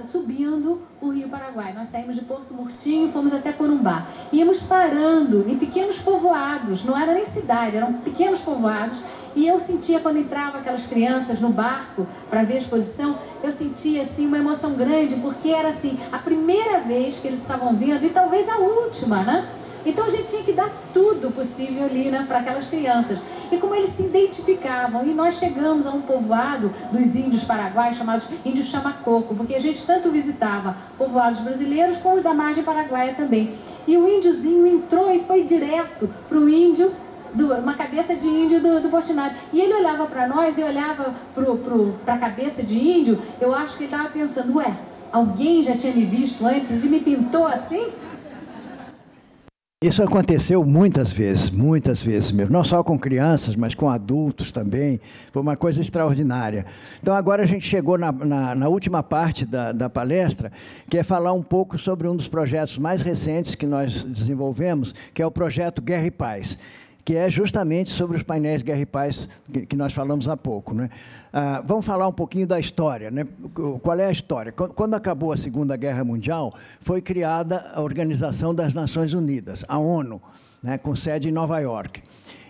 subindo o Rio Paraguai. Nós saímos de Porto Murtinho e fomos até Corumbá. Íamos parando em pequenos povoados, não era nem cidade, eram pequenos povoados, e eu sentia, quando entrava aquelas crianças no barco para ver a exposição, eu sentia assim uma emoção grande, porque era assim, a primeira vez que eles estavam vendo, e talvez a última, né? Então a gente tinha que dar tudo possível ali, né, para aquelas crianças. E como eles se identificavam, e nós chegamos a um povoado dos índios paraguaios, chamados índios chamacoco, porque a gente tanto visitava povoados brasileiros como os da margem paraguaia também. E o índiozinho entrou e foi direto para o índio, uma cabeça de índio do Portinari. E ele olhava para nós e olhava para a cabeça de índio, eu acho que ele estava pensando, ué, alguém já tinha me visto antes e me pintou assim? Isso aconteceu muitas vezes mesmo, não só com crianças, mas com adultos também, foi uma coisa extraordinária. Então agora a gente chegou na última parte da palestra, que é falar um pouco sobre um dos projetos mais recentes que nós desenvolvemos, que é o projeto Guerra e Paz, que é justamente sobre os painéis Guerra e Paz que nós falamos há pouco, né? Vamos falar um pouquinho da história, né? Qual é a história? Quando acabou a Segunda Guerra Mundial, foi criada a Organização das Nações Unidas, a ONU, né, com sede em Nova York.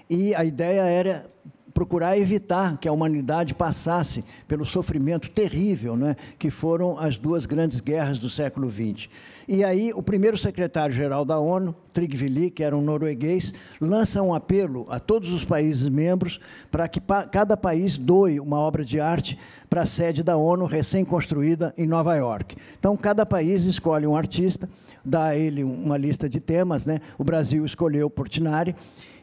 E a ideia era procurar evitar que a humanidade passasse pelo sofrimento terrível, né, que foram as duas grandes guerras do século XX. E aí o primeiro secretário-geral da ONU, Tryggvi, que era um norueguês, lança um apelo a todos os países membros para que cada país doe uma obra de arte para a sede da ONU recém-construída em Nova York. Então, cada país escolhe um artista, dá a ele uma lista de temas, né? O Brasil escolheu Portinari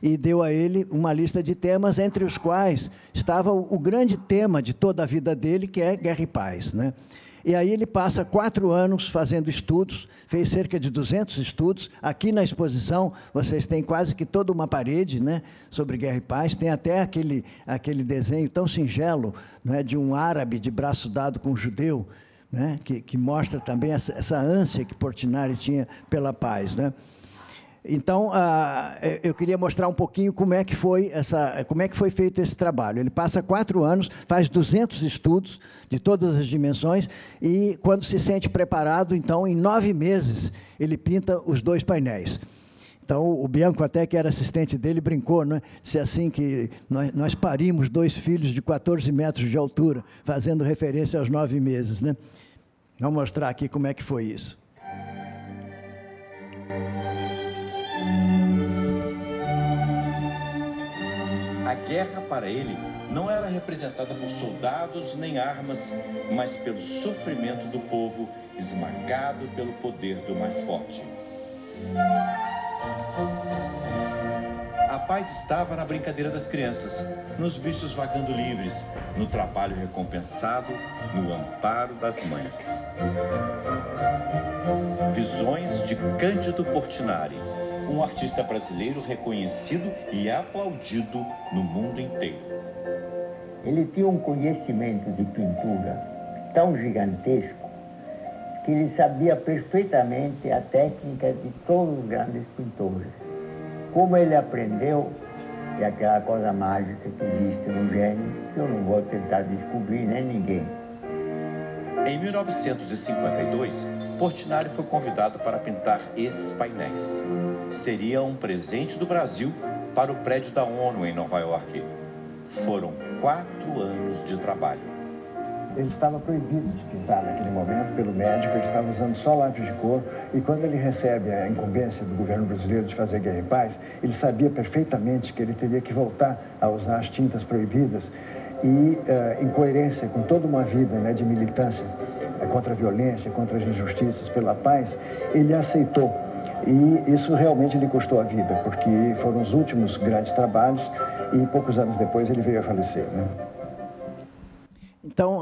e deu a ele uma lista de temas, entre os quais estava o grande tema de toda a vida dele, que é Guerra e Paz, né? E aí ele passa 4 anos fazendo estudos, fez cerca de 200 estudos. Aqui na exposição, vocês têm quase que toda uma parede, né, sobre Guerra e Paz. Tem até aquele desenho tão singelo, né, de um árabe de braço dado com um judeu, né, que mostra também essa ânsia que Portinari tinha pela paz, né? Então, eu queria mostrar um pouquinho como é que foi feito esse trabalho. Ele passa 4 anos, faz 200 estudos de todas as dimensões e, quando se sente preparado, então, em 9 meses, ele pinta os 2 painéis. Então, o Bianco, até que era assistente dele, brincou, né? Se assim que nós parimos 2 filhos de 14 metros de altura, fazendo referência aos 9 meses, né? Vamos mostrar aqui como é que foi isso. A guerra, para ele, não era representada por soldados nem armas, mas pelo sofrimento do povo, esmagado pelo poder do mais forte. A paz estava na brincadeira das crianças, nos bichos vagando livres, no trabalho recompensado, no amparo das mães. Visões de Cândido Portinari, um artista brasileiro reconhecido e aplaudido no mundo inteiro. Ele tinha um conhecimento de pintura tão gigantesco que ele sabia perfeitamente a técnica de todos os grandes pintores. Como ele aprendeu, é aquela coisa mágica que existe no gênio, que eu não vou tentar descobrir, nem ninguém. Em 1952, Portinari foi convidado para pintar esses painéis. Seria um presente do Brasil para o prédio da ONU em Nova York. Foram 4 anos de trabalho. Ele estava proibido de pintar naquele momento pelo médico, ele estava usando só lápis de cor, e quando ele recebe a incumbência do governo brasileiro de fazer Guerra e Paz, ele sabia perfeitamente que ele teria que voltar a usar as tintas proibidas e, em coerência com toda uma vida, né, de militância contra a violência, contra as injustiças, pela paz, ele aceitou. E isso realmente lhe custou a vida, porque foram os últimos grandes trabalhos e poucos anos depois ele veio a falecer, né? Então,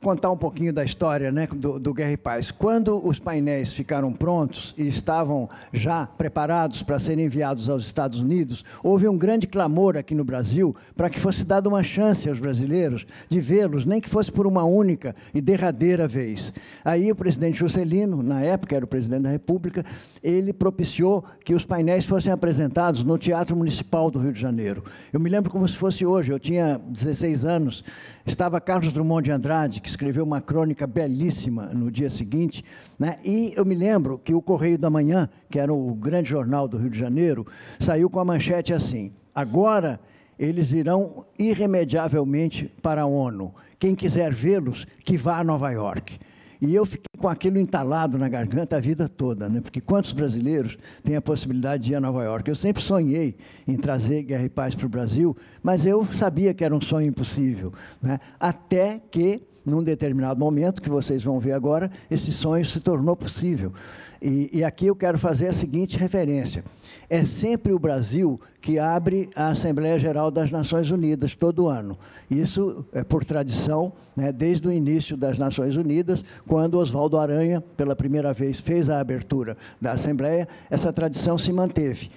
contar um pouquinho da história, né, do Guerra e Paz. Quando os painéis ficaram prontos e estavam já preparados para serem enviados aos Estados Unidos, houve um grande clamor aqui no Brasil para que fosse dada uma chance aos brasileiros de vê-los, nem que fosse por uma única e derradeira vez. Aí o presidente Juscelino, na época era o presidente da República, ele propiciou que os painéis fossem apresentados no Teatro Municipal do Rio de Janeiro. Eu me lembro como se fosse hoje, eu tinha 16 anos, estava Carlos Drummond de Andrade, que escreveu uma crônica belíssima no dia seguinte, né? E eu me lembro que o Correio da Manhã, que era o grande jornal do Rio de Janeiro, saiu com a manchete assim: agora eles irão irremediavelmente para a ONU. Quem quiser vê-los, que vá a Nova York. E eu fiquei com aquilo entalado na garganta a vida toda, né? Porque quantos brasileiros têm a possibilidade de ir a Nova York? Eu sempre sonhei em trazer Guerra e Paz para o Brasil, mas eu sabia que era um sonho impossível, né? Até que, num determinado momento, que vocês vão ver agora, esse sonho se tornou possível. E aqui eu quero fazer a seguinte referência. É sempre o Brasil que abre a Assembleia Geral das Nações Unidas todo ano. Isso é por tradição, né, desde o início das Nações Unidas, quando Oswaldo Aranha, pela primeira vez, fez a abertura da Assembleia, essa tradição se manteve.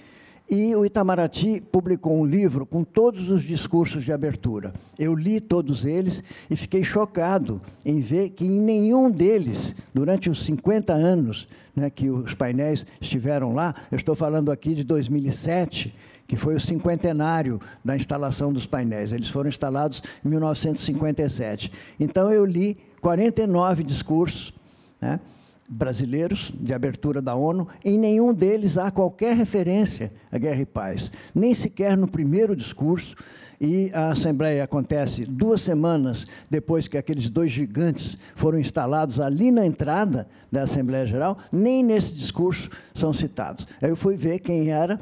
E o Itamaraty publicou um livro com todos os discursos de abertura. Eu li todos eles e fiquei chocado em ver que em nenhum deles, durante os 50 anos, né, que os painéis estiveram lá, eu estou falando aqui de 2007, que foi o cinquentenário da instalação dos painéis. Eles foram instalados em 1957. Então, eu li 49 discursos, né, brasileiros, de abertura da ONU, em nenhum deles há qualquer referência à Guerra e Paz, nem sequer no primeiro discurso, e a Assembleia acontece 2 semanas depois que aqueles 2 gigantes foram instalados ali na entrada da Assembleia Geral, nem nesse discurso são citados. Aí eu fui ver quem era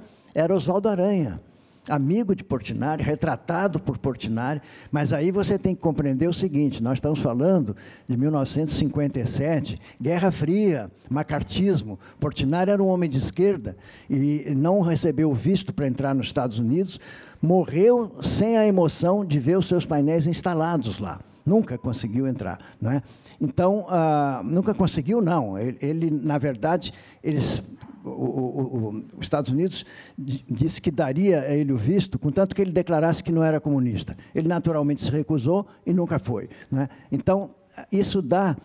Oswaldo Aranha, amigo de Portinari, retratado por Portinari, mas aí você tem que compreender o seguinte: nós estamos falando de 1957, Guerra Fria, macartismo. Portinari era um homem de esquerda e não recebeu visto para entrar nos Estados Unidos, morreu sem a emoção de ver os seus painéis instalados lá. Nunca conseguiu entrar, não é? Então, nunca conseguiu, não. Ele na verdade, os Estados Unidos disse que daria a ele o visto, contanto que ele declarasse que não era comunista. Ele naturalmente se recusou e nunca foi, né? Então, isso dá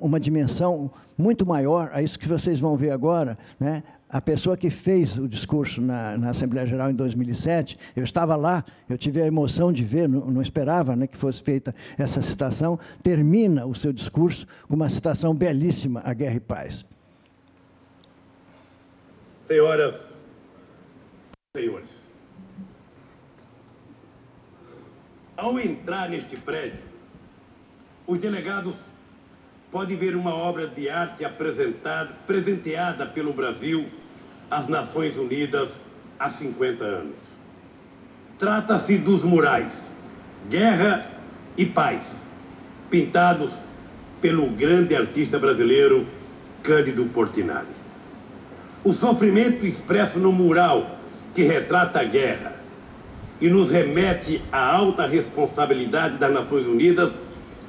uma dimensão muito maior a isso que vocês vão ver agora, né? A pessoa que fez o discurso na Assembleia Geral em 2007, eu estava lá, eu tive a emoção de ver, não esperava, né, que fosse feita essa citação, termina o seu discurso com uma citação belíssima à Guerra e Paz. Senhoras e senhores, ao entrar neste prédio, os delegados podem ver uma obra de arte presenteada pelo Brasil às Nações Unidas há 50 anos. Trata-se dos murais Guerra e Paz, pintados pelo grande artista brasileiro Cândido Portinari. O sofrimento expresso no mural que retrata a guerra e nos remete à alta responsabilidade das Nações Unidas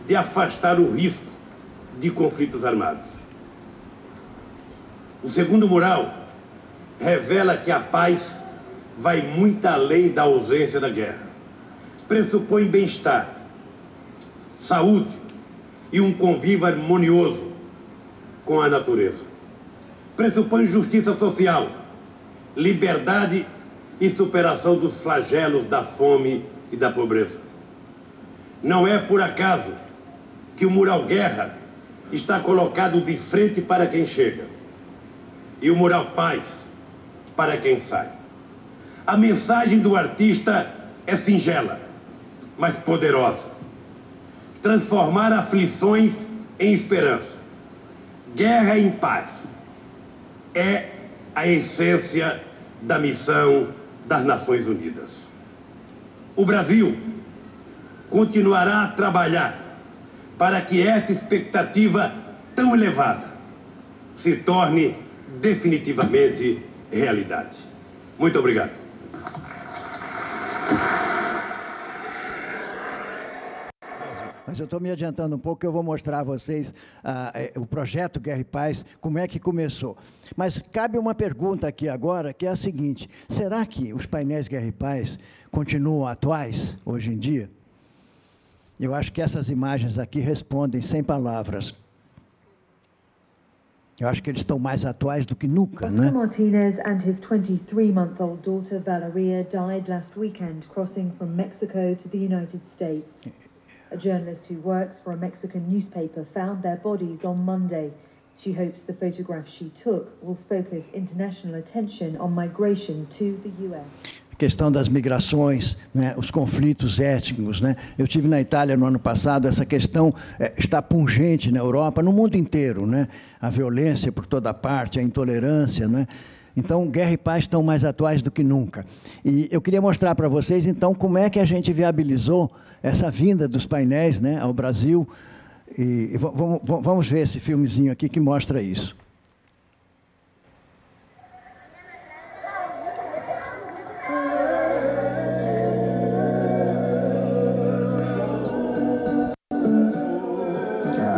de afastar o risco de conflitos armados. O segundo mural revela que a paz vai muito além da ausência da guerra. Pressupõe bem-estar, saúde e um convívio harmonioso com a natureza. Pressupõe justiça social, liberdade e superação dos flagelos da fome e da pobreza. Não é por acaso que o mural Guerra está colocado de frente para quem chega e o mural Paz para quem sai. A mensagem do artista é singela, mas poderosa. Transformar aflições em esperança. Guerra em paz é a essência da missão das Nações Unidas. O Brasil continuará a trabalhar para que esta expectativa tão elevada se torne definitivamente realidade. Muito obrigado. Mas eu estou me adiantando um pouco, que eu vou mostrar a vocês o projeto Guerra e Paz, como é que começou. Mas cabe uma pergunta aqui agora, que é a seguinte: será que os painéis Guerra e Paz continuam atuais hoje em dia? Eu acho que essas imagens aqui respondem sem palavras. Eu acho que eles estão mais atuais do que nunca, né? Oscar Martinez and his 23-month-old daughter Valeria died last weekend crossing from Mexico to the United States. A journalist who works for a Mexican newspaper found their bodies on Monday. She hopes the photographs she took will focus international attention on migration to the US. A questão das migrações, né, os conflitos étnicos, né? Eu estive na Itália no ano passado, essa questão está pungente na Europa, no mundo inteiro, né? A violência por toda parte, a intolerância, né? Então, Guerra e Paz estão mais atuais do que nunca. E eu queria mostrar para vocês, então, como é que a gente viabilizou essa vinda dos painéis, né, ao Brasil. E vamos ver esse filmezinho aqui que mostra isso.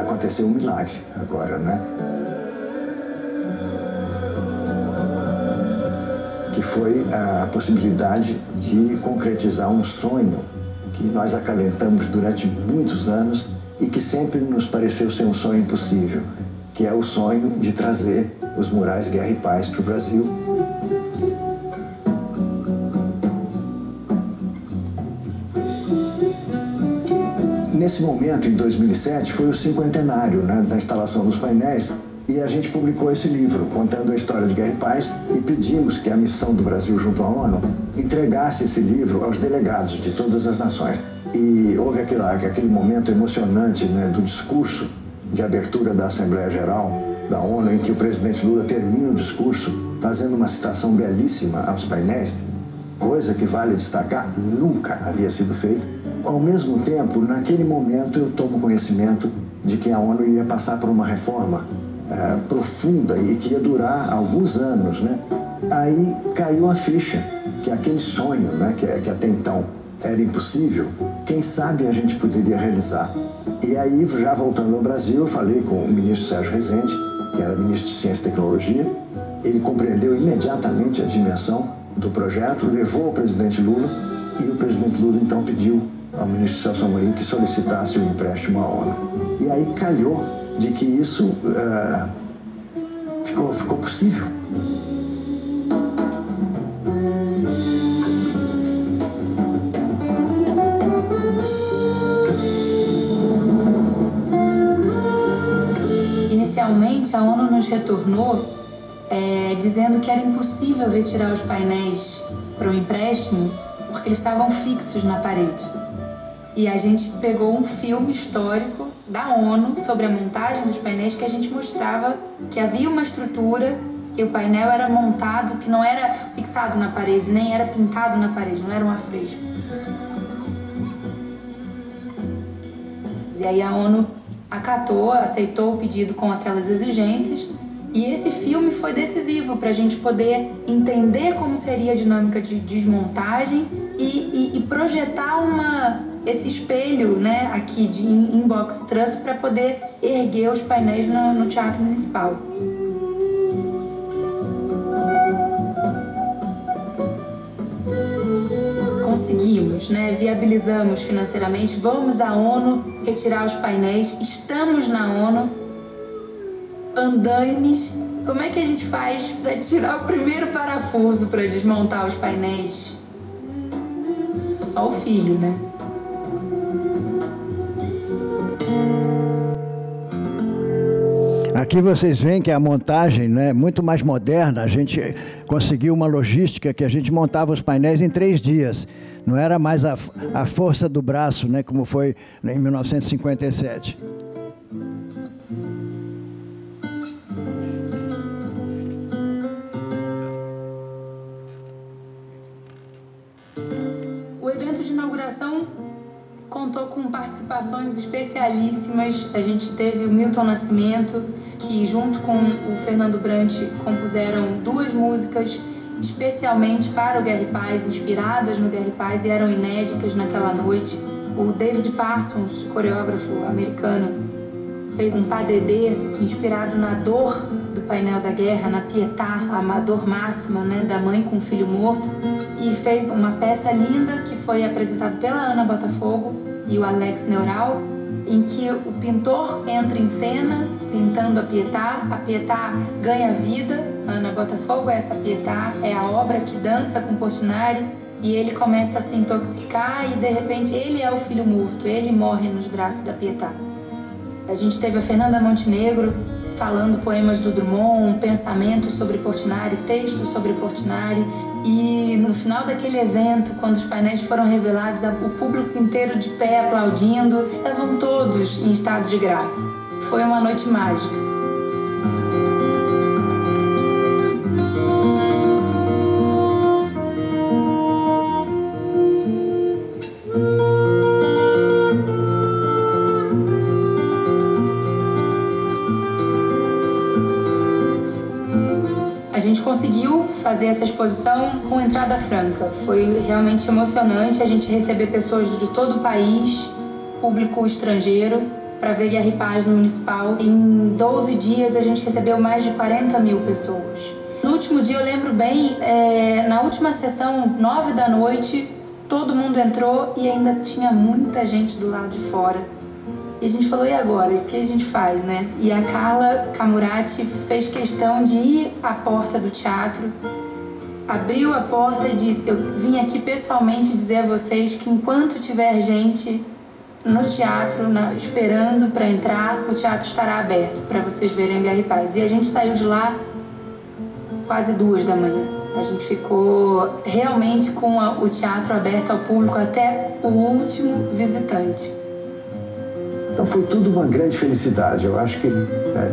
Aconteceu um milagre agora, né? Que foi a possibilidade de concretizar um sonho que nós acalentamos durante muitos anos e que sempre nos pareceu ser um sonho impossível, que é o sonho de trazer os murais Guerra e Paz para o Brasil. Nesse momento, em 2007, foi o 50º, né, da instalação dos painéis, e a gente publicou esse livro, contando a história de Guerra e Paz, e pedimos que a missão do Brasil junto à ONU entregasse esse livro aos delegados de todas as nações. E houve aquele momento emocionante, né, do discurso de abertura da Assembleia Geral da ONU, em que o presidente Lula termina o discurso fazendo uma citação belíssima aos painéis, coisa que vale destacar, nunca havia sido feita. Ao mesmo tempo, naquele momento, eu tomo conhecimento de que a ONU ia passar por uma reforma profunda e que ia durar alguns anos, né? Aí caiu a ficha que aquele sonho, né, que até então era impossível, quem sabe a gente poderia realizar. E aí, já voltando ao Brasil, eu falei com o ministro Sérgio Rezende, que era ministro de Ciência e Tecnologia. Ele compreendeu imediatamente a dimensão do projeto, levou ao presidente Lula, e o presidente Lula então pediu ao ministro Celso Amorim que solicitasse um empréstimo à ONU. E aí calhou de que isso ficou possível. Inicialmente, a ONU nos retornou dizendo que era impossível retirar os painéis para o empréstimo porque eles estavam fixos na parede. E a gente pegou um filme histórico da ONU sobre a montagem dos painéis, que a gente mostrava que havia uma estrutura, que o painel era montado, que não era fixado na parede, nem era pintado na parede, não era um afresco. E aí a ONU acatou, aceitou o pedido com aquelas exigências, e esse filme foi decisivo para a gente poder entender como seria a dinâmica de desmontagem e projetar esse espelho, né, aqui em box truss para poder erguer os painéis no Teatro Municipal. Conseguimos, né, viabilizamos financeiramente, vamos à ONU retirar os painéis, estamos na ONU, andaimes. Como é que a gente faz para tirar o primeiro parafuso para desmontar os painéis? Só o filho, né? Aqui vocês veem que a montagem, né, muito mais moderna. A gente conseguiu uma logística que a gente montava os painéis em 3 dias. Não era mais a força do braço, né, como foi em 1957. O evento de inauguração contou com participações especialíssimas. A gente teve o Milton Nascimento, que junto com o Fernando Brant compuseram 2 músicas especialmente para o Guerra e Paz, inspiradas no Guerra e Paz, e eram inéditas naquela noite. O David Parsons, coreógrafo americano, fez um pas de deux inspirado na dor do painel da guerra, na Pietà, a dor máxima, né, da mãe com o filho morto, e fez uma peça linda que foi apresentada pela Ana Botafogo e o Alex Neural, em que o pintor entra em cena pintando a Pietà ganha vida. Ana Botafogo, essa Pietà é a obra que dança com Portinari, e ele começa a se intoxicar e de repente ele é o filho morto, ele morre nos braços da Pietà. A gente teve a Fernanda Montenegro falando poemas do Drummond, pensamentos sobre Portinari, textos sobre Portinari. E no final daquele evento, quando os painéis foram revelados, o público inteiro de pé aplaudindo, estavam todos em estado de graça. Foi uma noite mágica. A gente conseguiu fazer essa exposição com entrada franca. Foi realmente emocionante a gente receber pessoas de todo o país, público estrangeiro, para ver Guerra e Paz no Municipal. Em 12 dias a gente recebeu mais de 40 mil pessoas. No último dia eu lembro bem, na última sessão, 9 da noite, todo mundo entrou e ainda tinha muita gente do lado de fora. E a gente falou, e agora? O que a gente faz, né? E a Carla Camurati fez questão de ir à porta do teatro, abriu a porta e disse, eu vim aqui pessoalmente dizer a vocês que enquanto tiver gente no teatro, esperando para entrar, o teatro estará aberto para vocês verem Guerra e Paz. E a gente saiu de lá quase 2 da manhã. A gente ficou realmente com o teatro aberto ao público até o último visitante. Então foi tudo uma grande felicidade. Eu acho que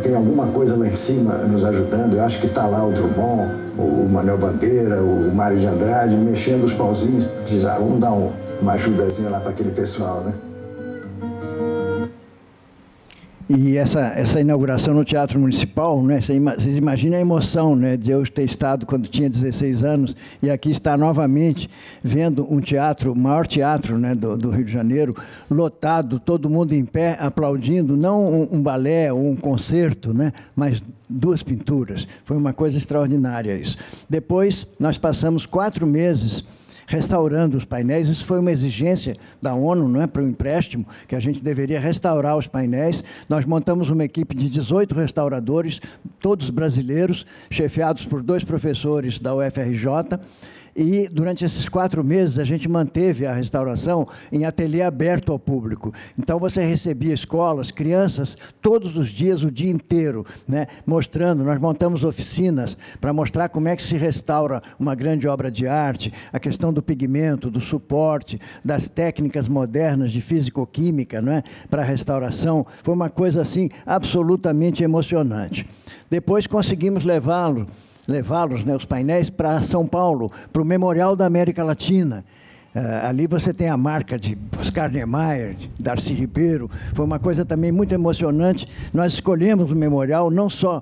tem alguma coisa lá em cima nos ajudando. Eu acho que está lá o Drummond, o Manuel Bandeira, o Mário de Andrade, mexendo os pauzinhos. Vamos dar uma ajudazinha lá para aquele pessoal, né? E essa inauguração no Teatro Municipal, né, vocês imaginem a emoção, né, de eu ter estado quando tinha 16 anos e aqui estar novamente vendo um teatro, o maior teatro, né, do Rio de Janeiro, lotado, todo mundo em pé, aplaudindo, não um balé ou um concerto, né, mas 2 pinturas. Foi uma coisa extraordinária isso. Depois, nós passamos 4 meses restaurando os painéis. Isso foi uma exigência da ONU, não é, para o empréstimo, que a gente deveria restaurar os painéis. Nós montamos uma equipe de 18 restauradores, todos brasileiros, chefiados por 2 professores da UFRJ, e durante esses 4 meses a gente manteve a restauração em ateliê aberto ao público. Então você recebia escolas, crianças, todos os dias, o dia inteiro, né, mostrando. Nós montamos oficinas para mostrar como é que se restaura uma grande obra de arte, a questão do pigmento, do suporte, das técnicas modernas de físico-química, né, para a restauração. Foi uma coisa assim absolutamente emocionante. Depois conseguimos levá-los, né, os painéis, para São Paulo, para o Memorial da América Latina. Ali você tem a marca de Oscar Niemeyer, de Darcy Ribeiro. Foi uma coisa também muito emocionante. Nós escolhemos o memorial não só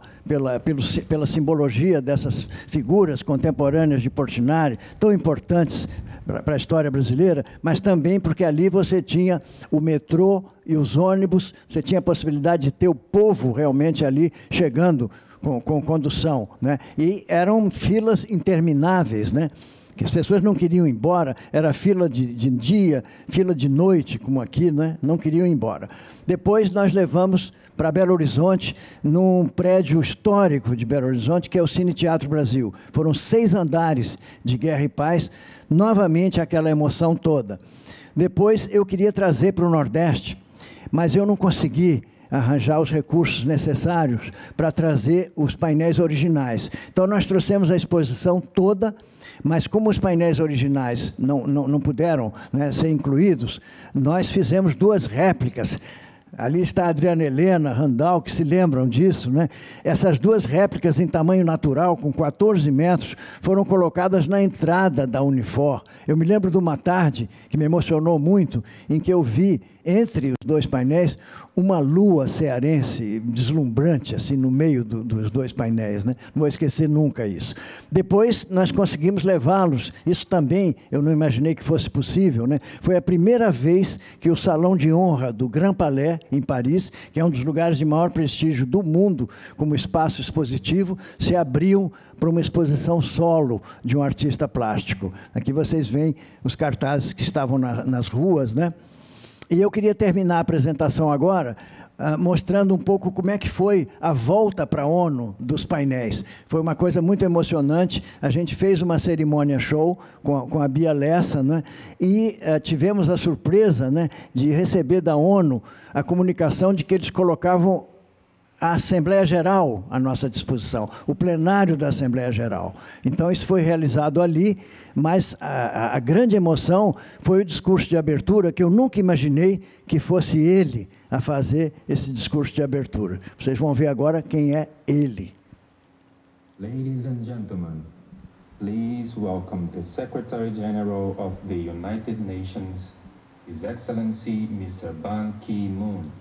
pela simbologia dessas figuras contemporâneas de Portinari, tão importantes para a história brasileira, mas também porque ali você tinha o metrô e os ônibus, você tinha a possibilidade de ter o povo realmente ali chegando com condução, né? E eram filas intermináveis, né? Que as pessoas não queriam ir embora, era fila de dia, fila de noite, como aqui, né? Não queriam ir embora. Depois nós levamos para Belo Horizonte, num prédio histórico de Belo Horizonte, que é o Cine Teatro Brasil. Foram 6 andares de Guerra e Paz, novamente aquela emoção toda. Depois eu queria trazer para o Nordeste, mas eu não consegui arranjar os recursos necessários para trazer os painéis originais. Então, nós trouxemos a exposição toda, mas como os painéis originais não puderam, né, ser incluídos, nós fizemos 2 réplicas. Ali está a Adriana Helena, Randall, que se lembram disso, né? Essas 2 réplicas em tamanho natural, com 14 metros, foram colocadas na entrada da Unifor. Eu me lembro de uma tarde que me emocionou muito, em que eu vi entre os dois painéis, uma lua cearense deslumbrante, assim, no meio dos dois painéis, né? Não vou esquecer nunca isso. Depois, nós conseguimos levá-los, isso também eu não imaginei que fosse possível, né? Foi a primeira vez que o Salão de Honra do Grand Palais, em Paris, que é um dos lugares de maior prestígio do mundo como espaço expositivo, se abriu para uma exposição solo de um artista plástico. Aqui vocês veem os cartazes que estavam nas ruas, né? E eu queria terminar a apresentação agora mostrando um pouco como é que foi a volta para a ONU dos painéis. Foi uma coisa muito emocionante. A gente fez uma cerimônia show com a Bia Lessa, né? E tivemos a surpresa, né, de receber da ONU a comunicação de que eles colocavam a Assembleia Geral à nossa disposição, o plenário da Assembleia Geral. Então, isso foi realizado ali, mas a grande emoção foi o discurso de abertura, que eu nunca imaginei que fosse ele a fazer esse discurso de abertura. Vocês vão ver agora quem é ele. Ladies and gentlemen, please welcome the Secretary General of the United Nations, His Excellency Mr. Ban Ki-moon.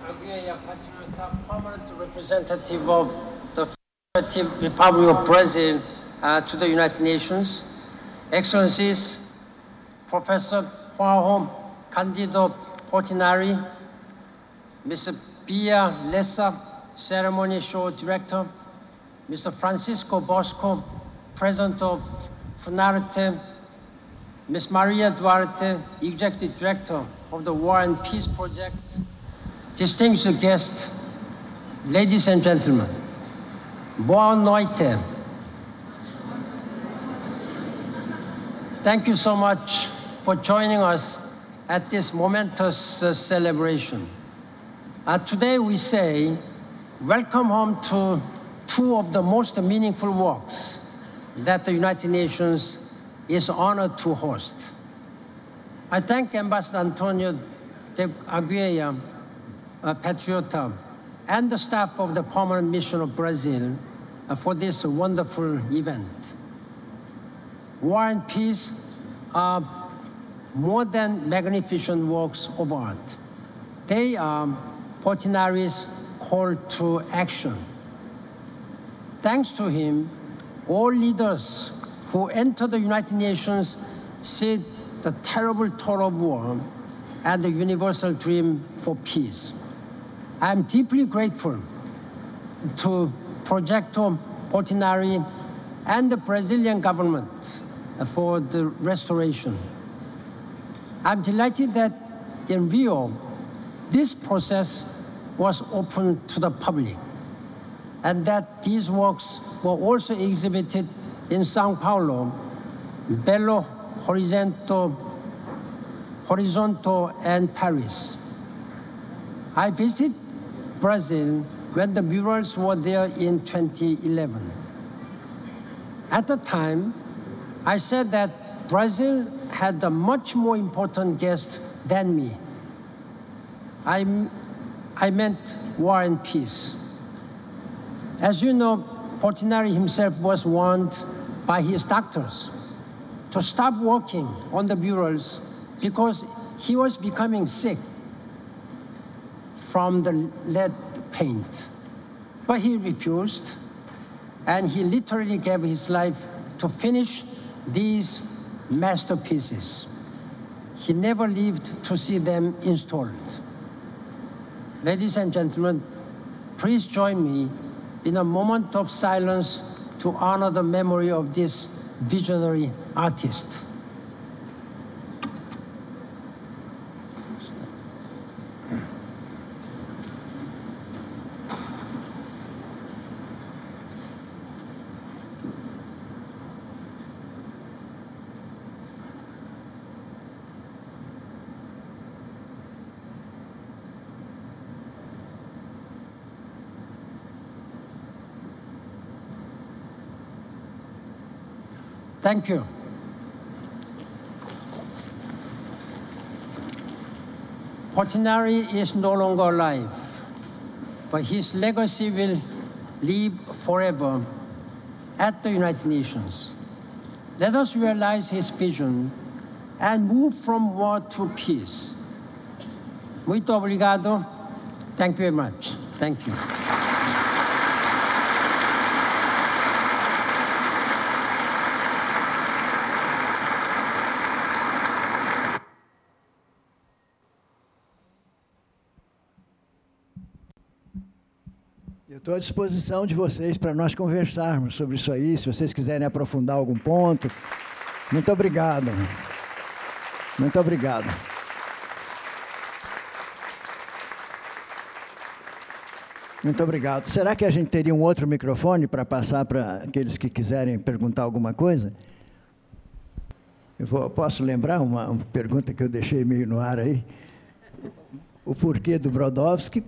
Aguirre Patriota, permanent representative of the Federative Republic of Brazil to the United Nations, Excellencies, Professor João Cândido Portinari, Mr. Bia Lessa, Ceremony Show Director, Mr. Francisco Bosco, President of FUNARTE, Ms. Maria Duarte, Executive Director of the War and Peace Project, distinguished guests, ladies and gentlemen, boa noite. Thank you so much for joining us at this momentous celebration. Today we say, welcome home to two of the most meaningful works that the United Nations is honored to host. I thank Ambassador Antonio de Aguirre Patriota and the staff of the Permanent Mission of Brazil for this wonderful event. War and peace are more than magnificent works of art. They are Portinari's call to action. Thanks to him, all leaders who enter the United Nations see the terrible toll of war and the universal dream for peace. I am deeply grateful to Projeto Portinari and the Brazilian government for the restoration. I'm delighted that in Rio, this process was open to the public, and that these works were also exhibited in São Paulo, Belo Horizonte, and Paris. I visited Brazil when the murals were there in 2011. At the time, I said that Brazil had a much more important guest than me. I meant war and peace. As you know, Portinari himself was warned by his doctors to stop working on the murals because he was becoming sick from the lead paint. But he refused, and he literally gave his life to finish these masterpieces. He never lived to see them installed. Ladies and gentlemen, please join me in a moment of silence to honor the memory of this visionary artist. Thank you. Portinari is no longer alive, but his legacy will live forever at the United Nations. Let us realize his vision and move from war to peace. Muito obrigado. Thank you very much. Thank you. Eu estou à disposição de vocês para nós conversarmos sobre isso aí, se vocês quiserem aprofundar algum ponto. Muito obrigado. Muito obrigado. Muito obrigado. Será que a gente teria um outro microfone para passar para aqueles que quiserem perguntar alguma coisa? Posso lembrar uma pergunta que eu deixei meio no ar aí? O porquê do Brodowski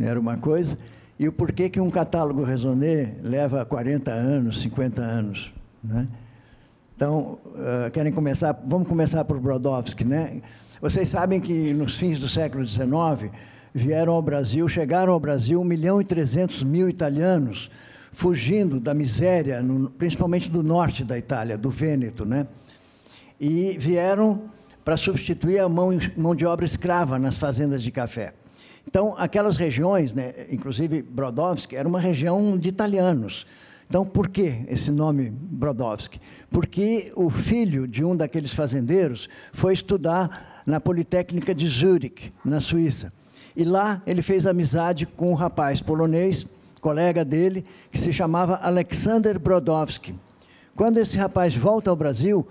era uma coisa, e o porquê que um catálogo Raisonné leva 40 anos, 50 anos, né? Então, querem começar? Vamos começar por Brodowski, né? Vocês sabem que nos fins do século XIX chegaram ao Brasil 1.300.000 italianos fugindo da miséria, principalmente do norte da Itália, do Vêneto, né? E vieram para substituir a mão de obra escrava nas fazendas de café. Então, aquelas regiões, né, inclusive Brodowski, era uma região de italianos. Então, por que esse nome Brodowski? Porque o filho de um daqueles fazendeiros foi estudar na Politécnica de Zurich, na Suíça. E lá ele fez amizade com um rapaz polonês, colega dele, que se chamava Aleksander Brodowski. Quando esse rapaz volta ao Brasil,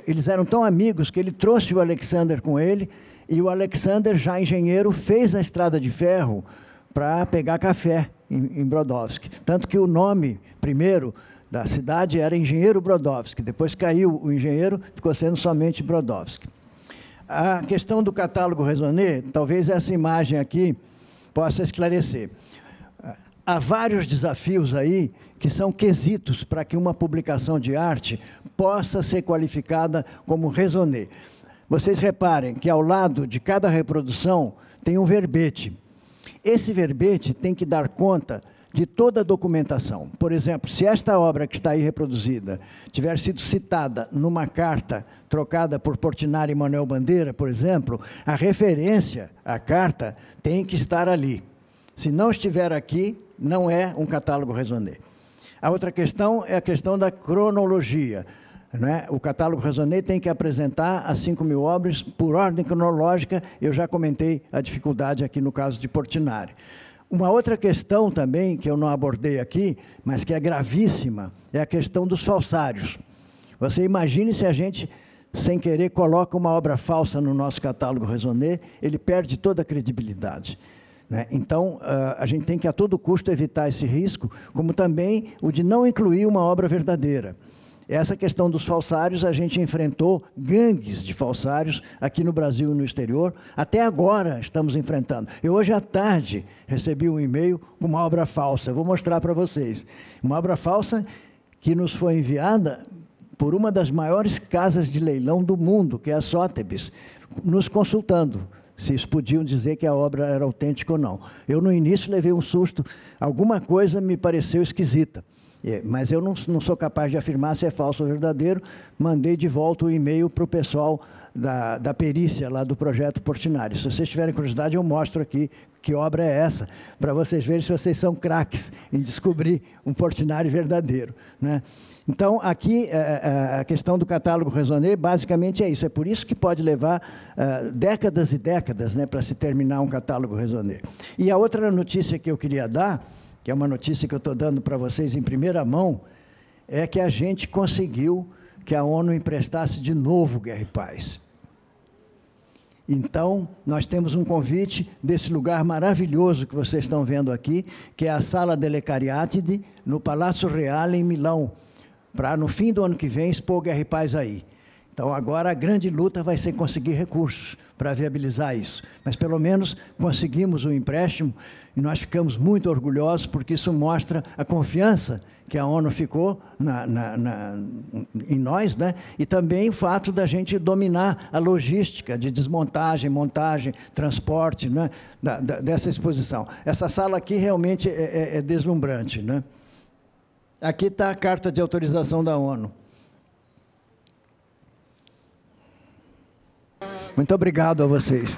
eles eram tão amigos que ele trouxe o Aleksander com ele, e o Aleksander, já engenheiro, fez a estrada de ferro para pegar café em Brodowski. Tanto que o nome, primeiro, da cidade era Engenheiro Brodowski. Depois caiu o engenheiro, ficou sendo somente Brodowski. A questão do catálogo Raisonné, talvez essa imagem aqui possa esclarecer. Há vários desafios aí que são quesitos para que uma publicação de arte possa ser qualificada como Raisonné. Vocês reparem que ao lado de cada reprodução tem um verbete. Esse verbete tem que dar conta de toda a documentação. Por exemplo, se esta obra que está aí reproduzida tiver sido citada numa carta trocada por Portinari e Manuel Bandeira, por exemplo, a referência à carta tem que estar ali. Se não estiver aqui, não é um catálogo Raisonné. A outra questão é a questão da cronologia. Né? O catálogo Raisonné tem que apresentar as 5.000 obras por ordem cronológica. Eu já comentei a dificuldade aqui no caso de Portinari. Uma outra questão também, que eu não abordei aqui, mas que é gravíssima, é a questão dos falsários. Você imagine se a gente, sem querer, coloca uma obra falsa no nosso catálogo Raisonné, ele perde toda a credibilidade. Né? Então, a gente tem que a todo custo evitar esse risco, como também o de não incluir uma obra verdadeira. Essa questão dos falsários, a gente enfrentou gangues de falsários aqui no Brasil e no exterior. Até agora estamos enfrentando. Eu hoje à tarde recebi um e-mail com uma obra falsa. Eu vou mostrar para vocês. Uma obra falsa que nos foi enviada por uma das maiores casas de leilão do mundo, que é a Sotheby's, nos consultando se eles podiam dizer que a obra era autêntica ou não. Eu, no início, levei um susto. Alguma coisa me pareceu esquisita. Mas eu não sou capaz de afirmar se é falso ou verdadeiro. Mandei de volta o e-mail para o pessoal da perícia lá do projeto Portinari. Se vocês tiverem curiosidade, eu mostro aqui que obra é essa, para vocês verem se vocês são craques em descobrir um Portinari verdadeiro, né? Então, aqui, a questão do catálogo Raisonné, basicamente é isso. É por isso que pode levar décadas e décadas, né, para se terminar um catálogo Raisonné. E a outra notícia que eu queria dar, que é uma notícia que eu estou dando para vocês em primeira mão, é que a gente conseguiu que a ONU emprestasse de novo Guerra e Paz. Então, nós temos um convite desse lugar maravilhoso que vocês estão vendo aqui, que é a Sala delle Cariatidi, no Palazzo Reale, em Milão, para, no fim do ano que vem, expor Guerra e Paz aí. Então, agora a grande luta vai ser conseguir recursos para viabilizar isso. Mas, pelo menos, conseguimos o empréstimo e nós ficamos muito orgulhosos, porque isso mostra a confiança que a ONU ficou em nós, né? E também o fato da gente dominar a logística de desmontagem, montagem, transporte, né? Dessa exposição. Essa sala aqui realmente é deslumbrante, né? Aqui está a carta de autorização da ONU. Muito obrigado a vocês.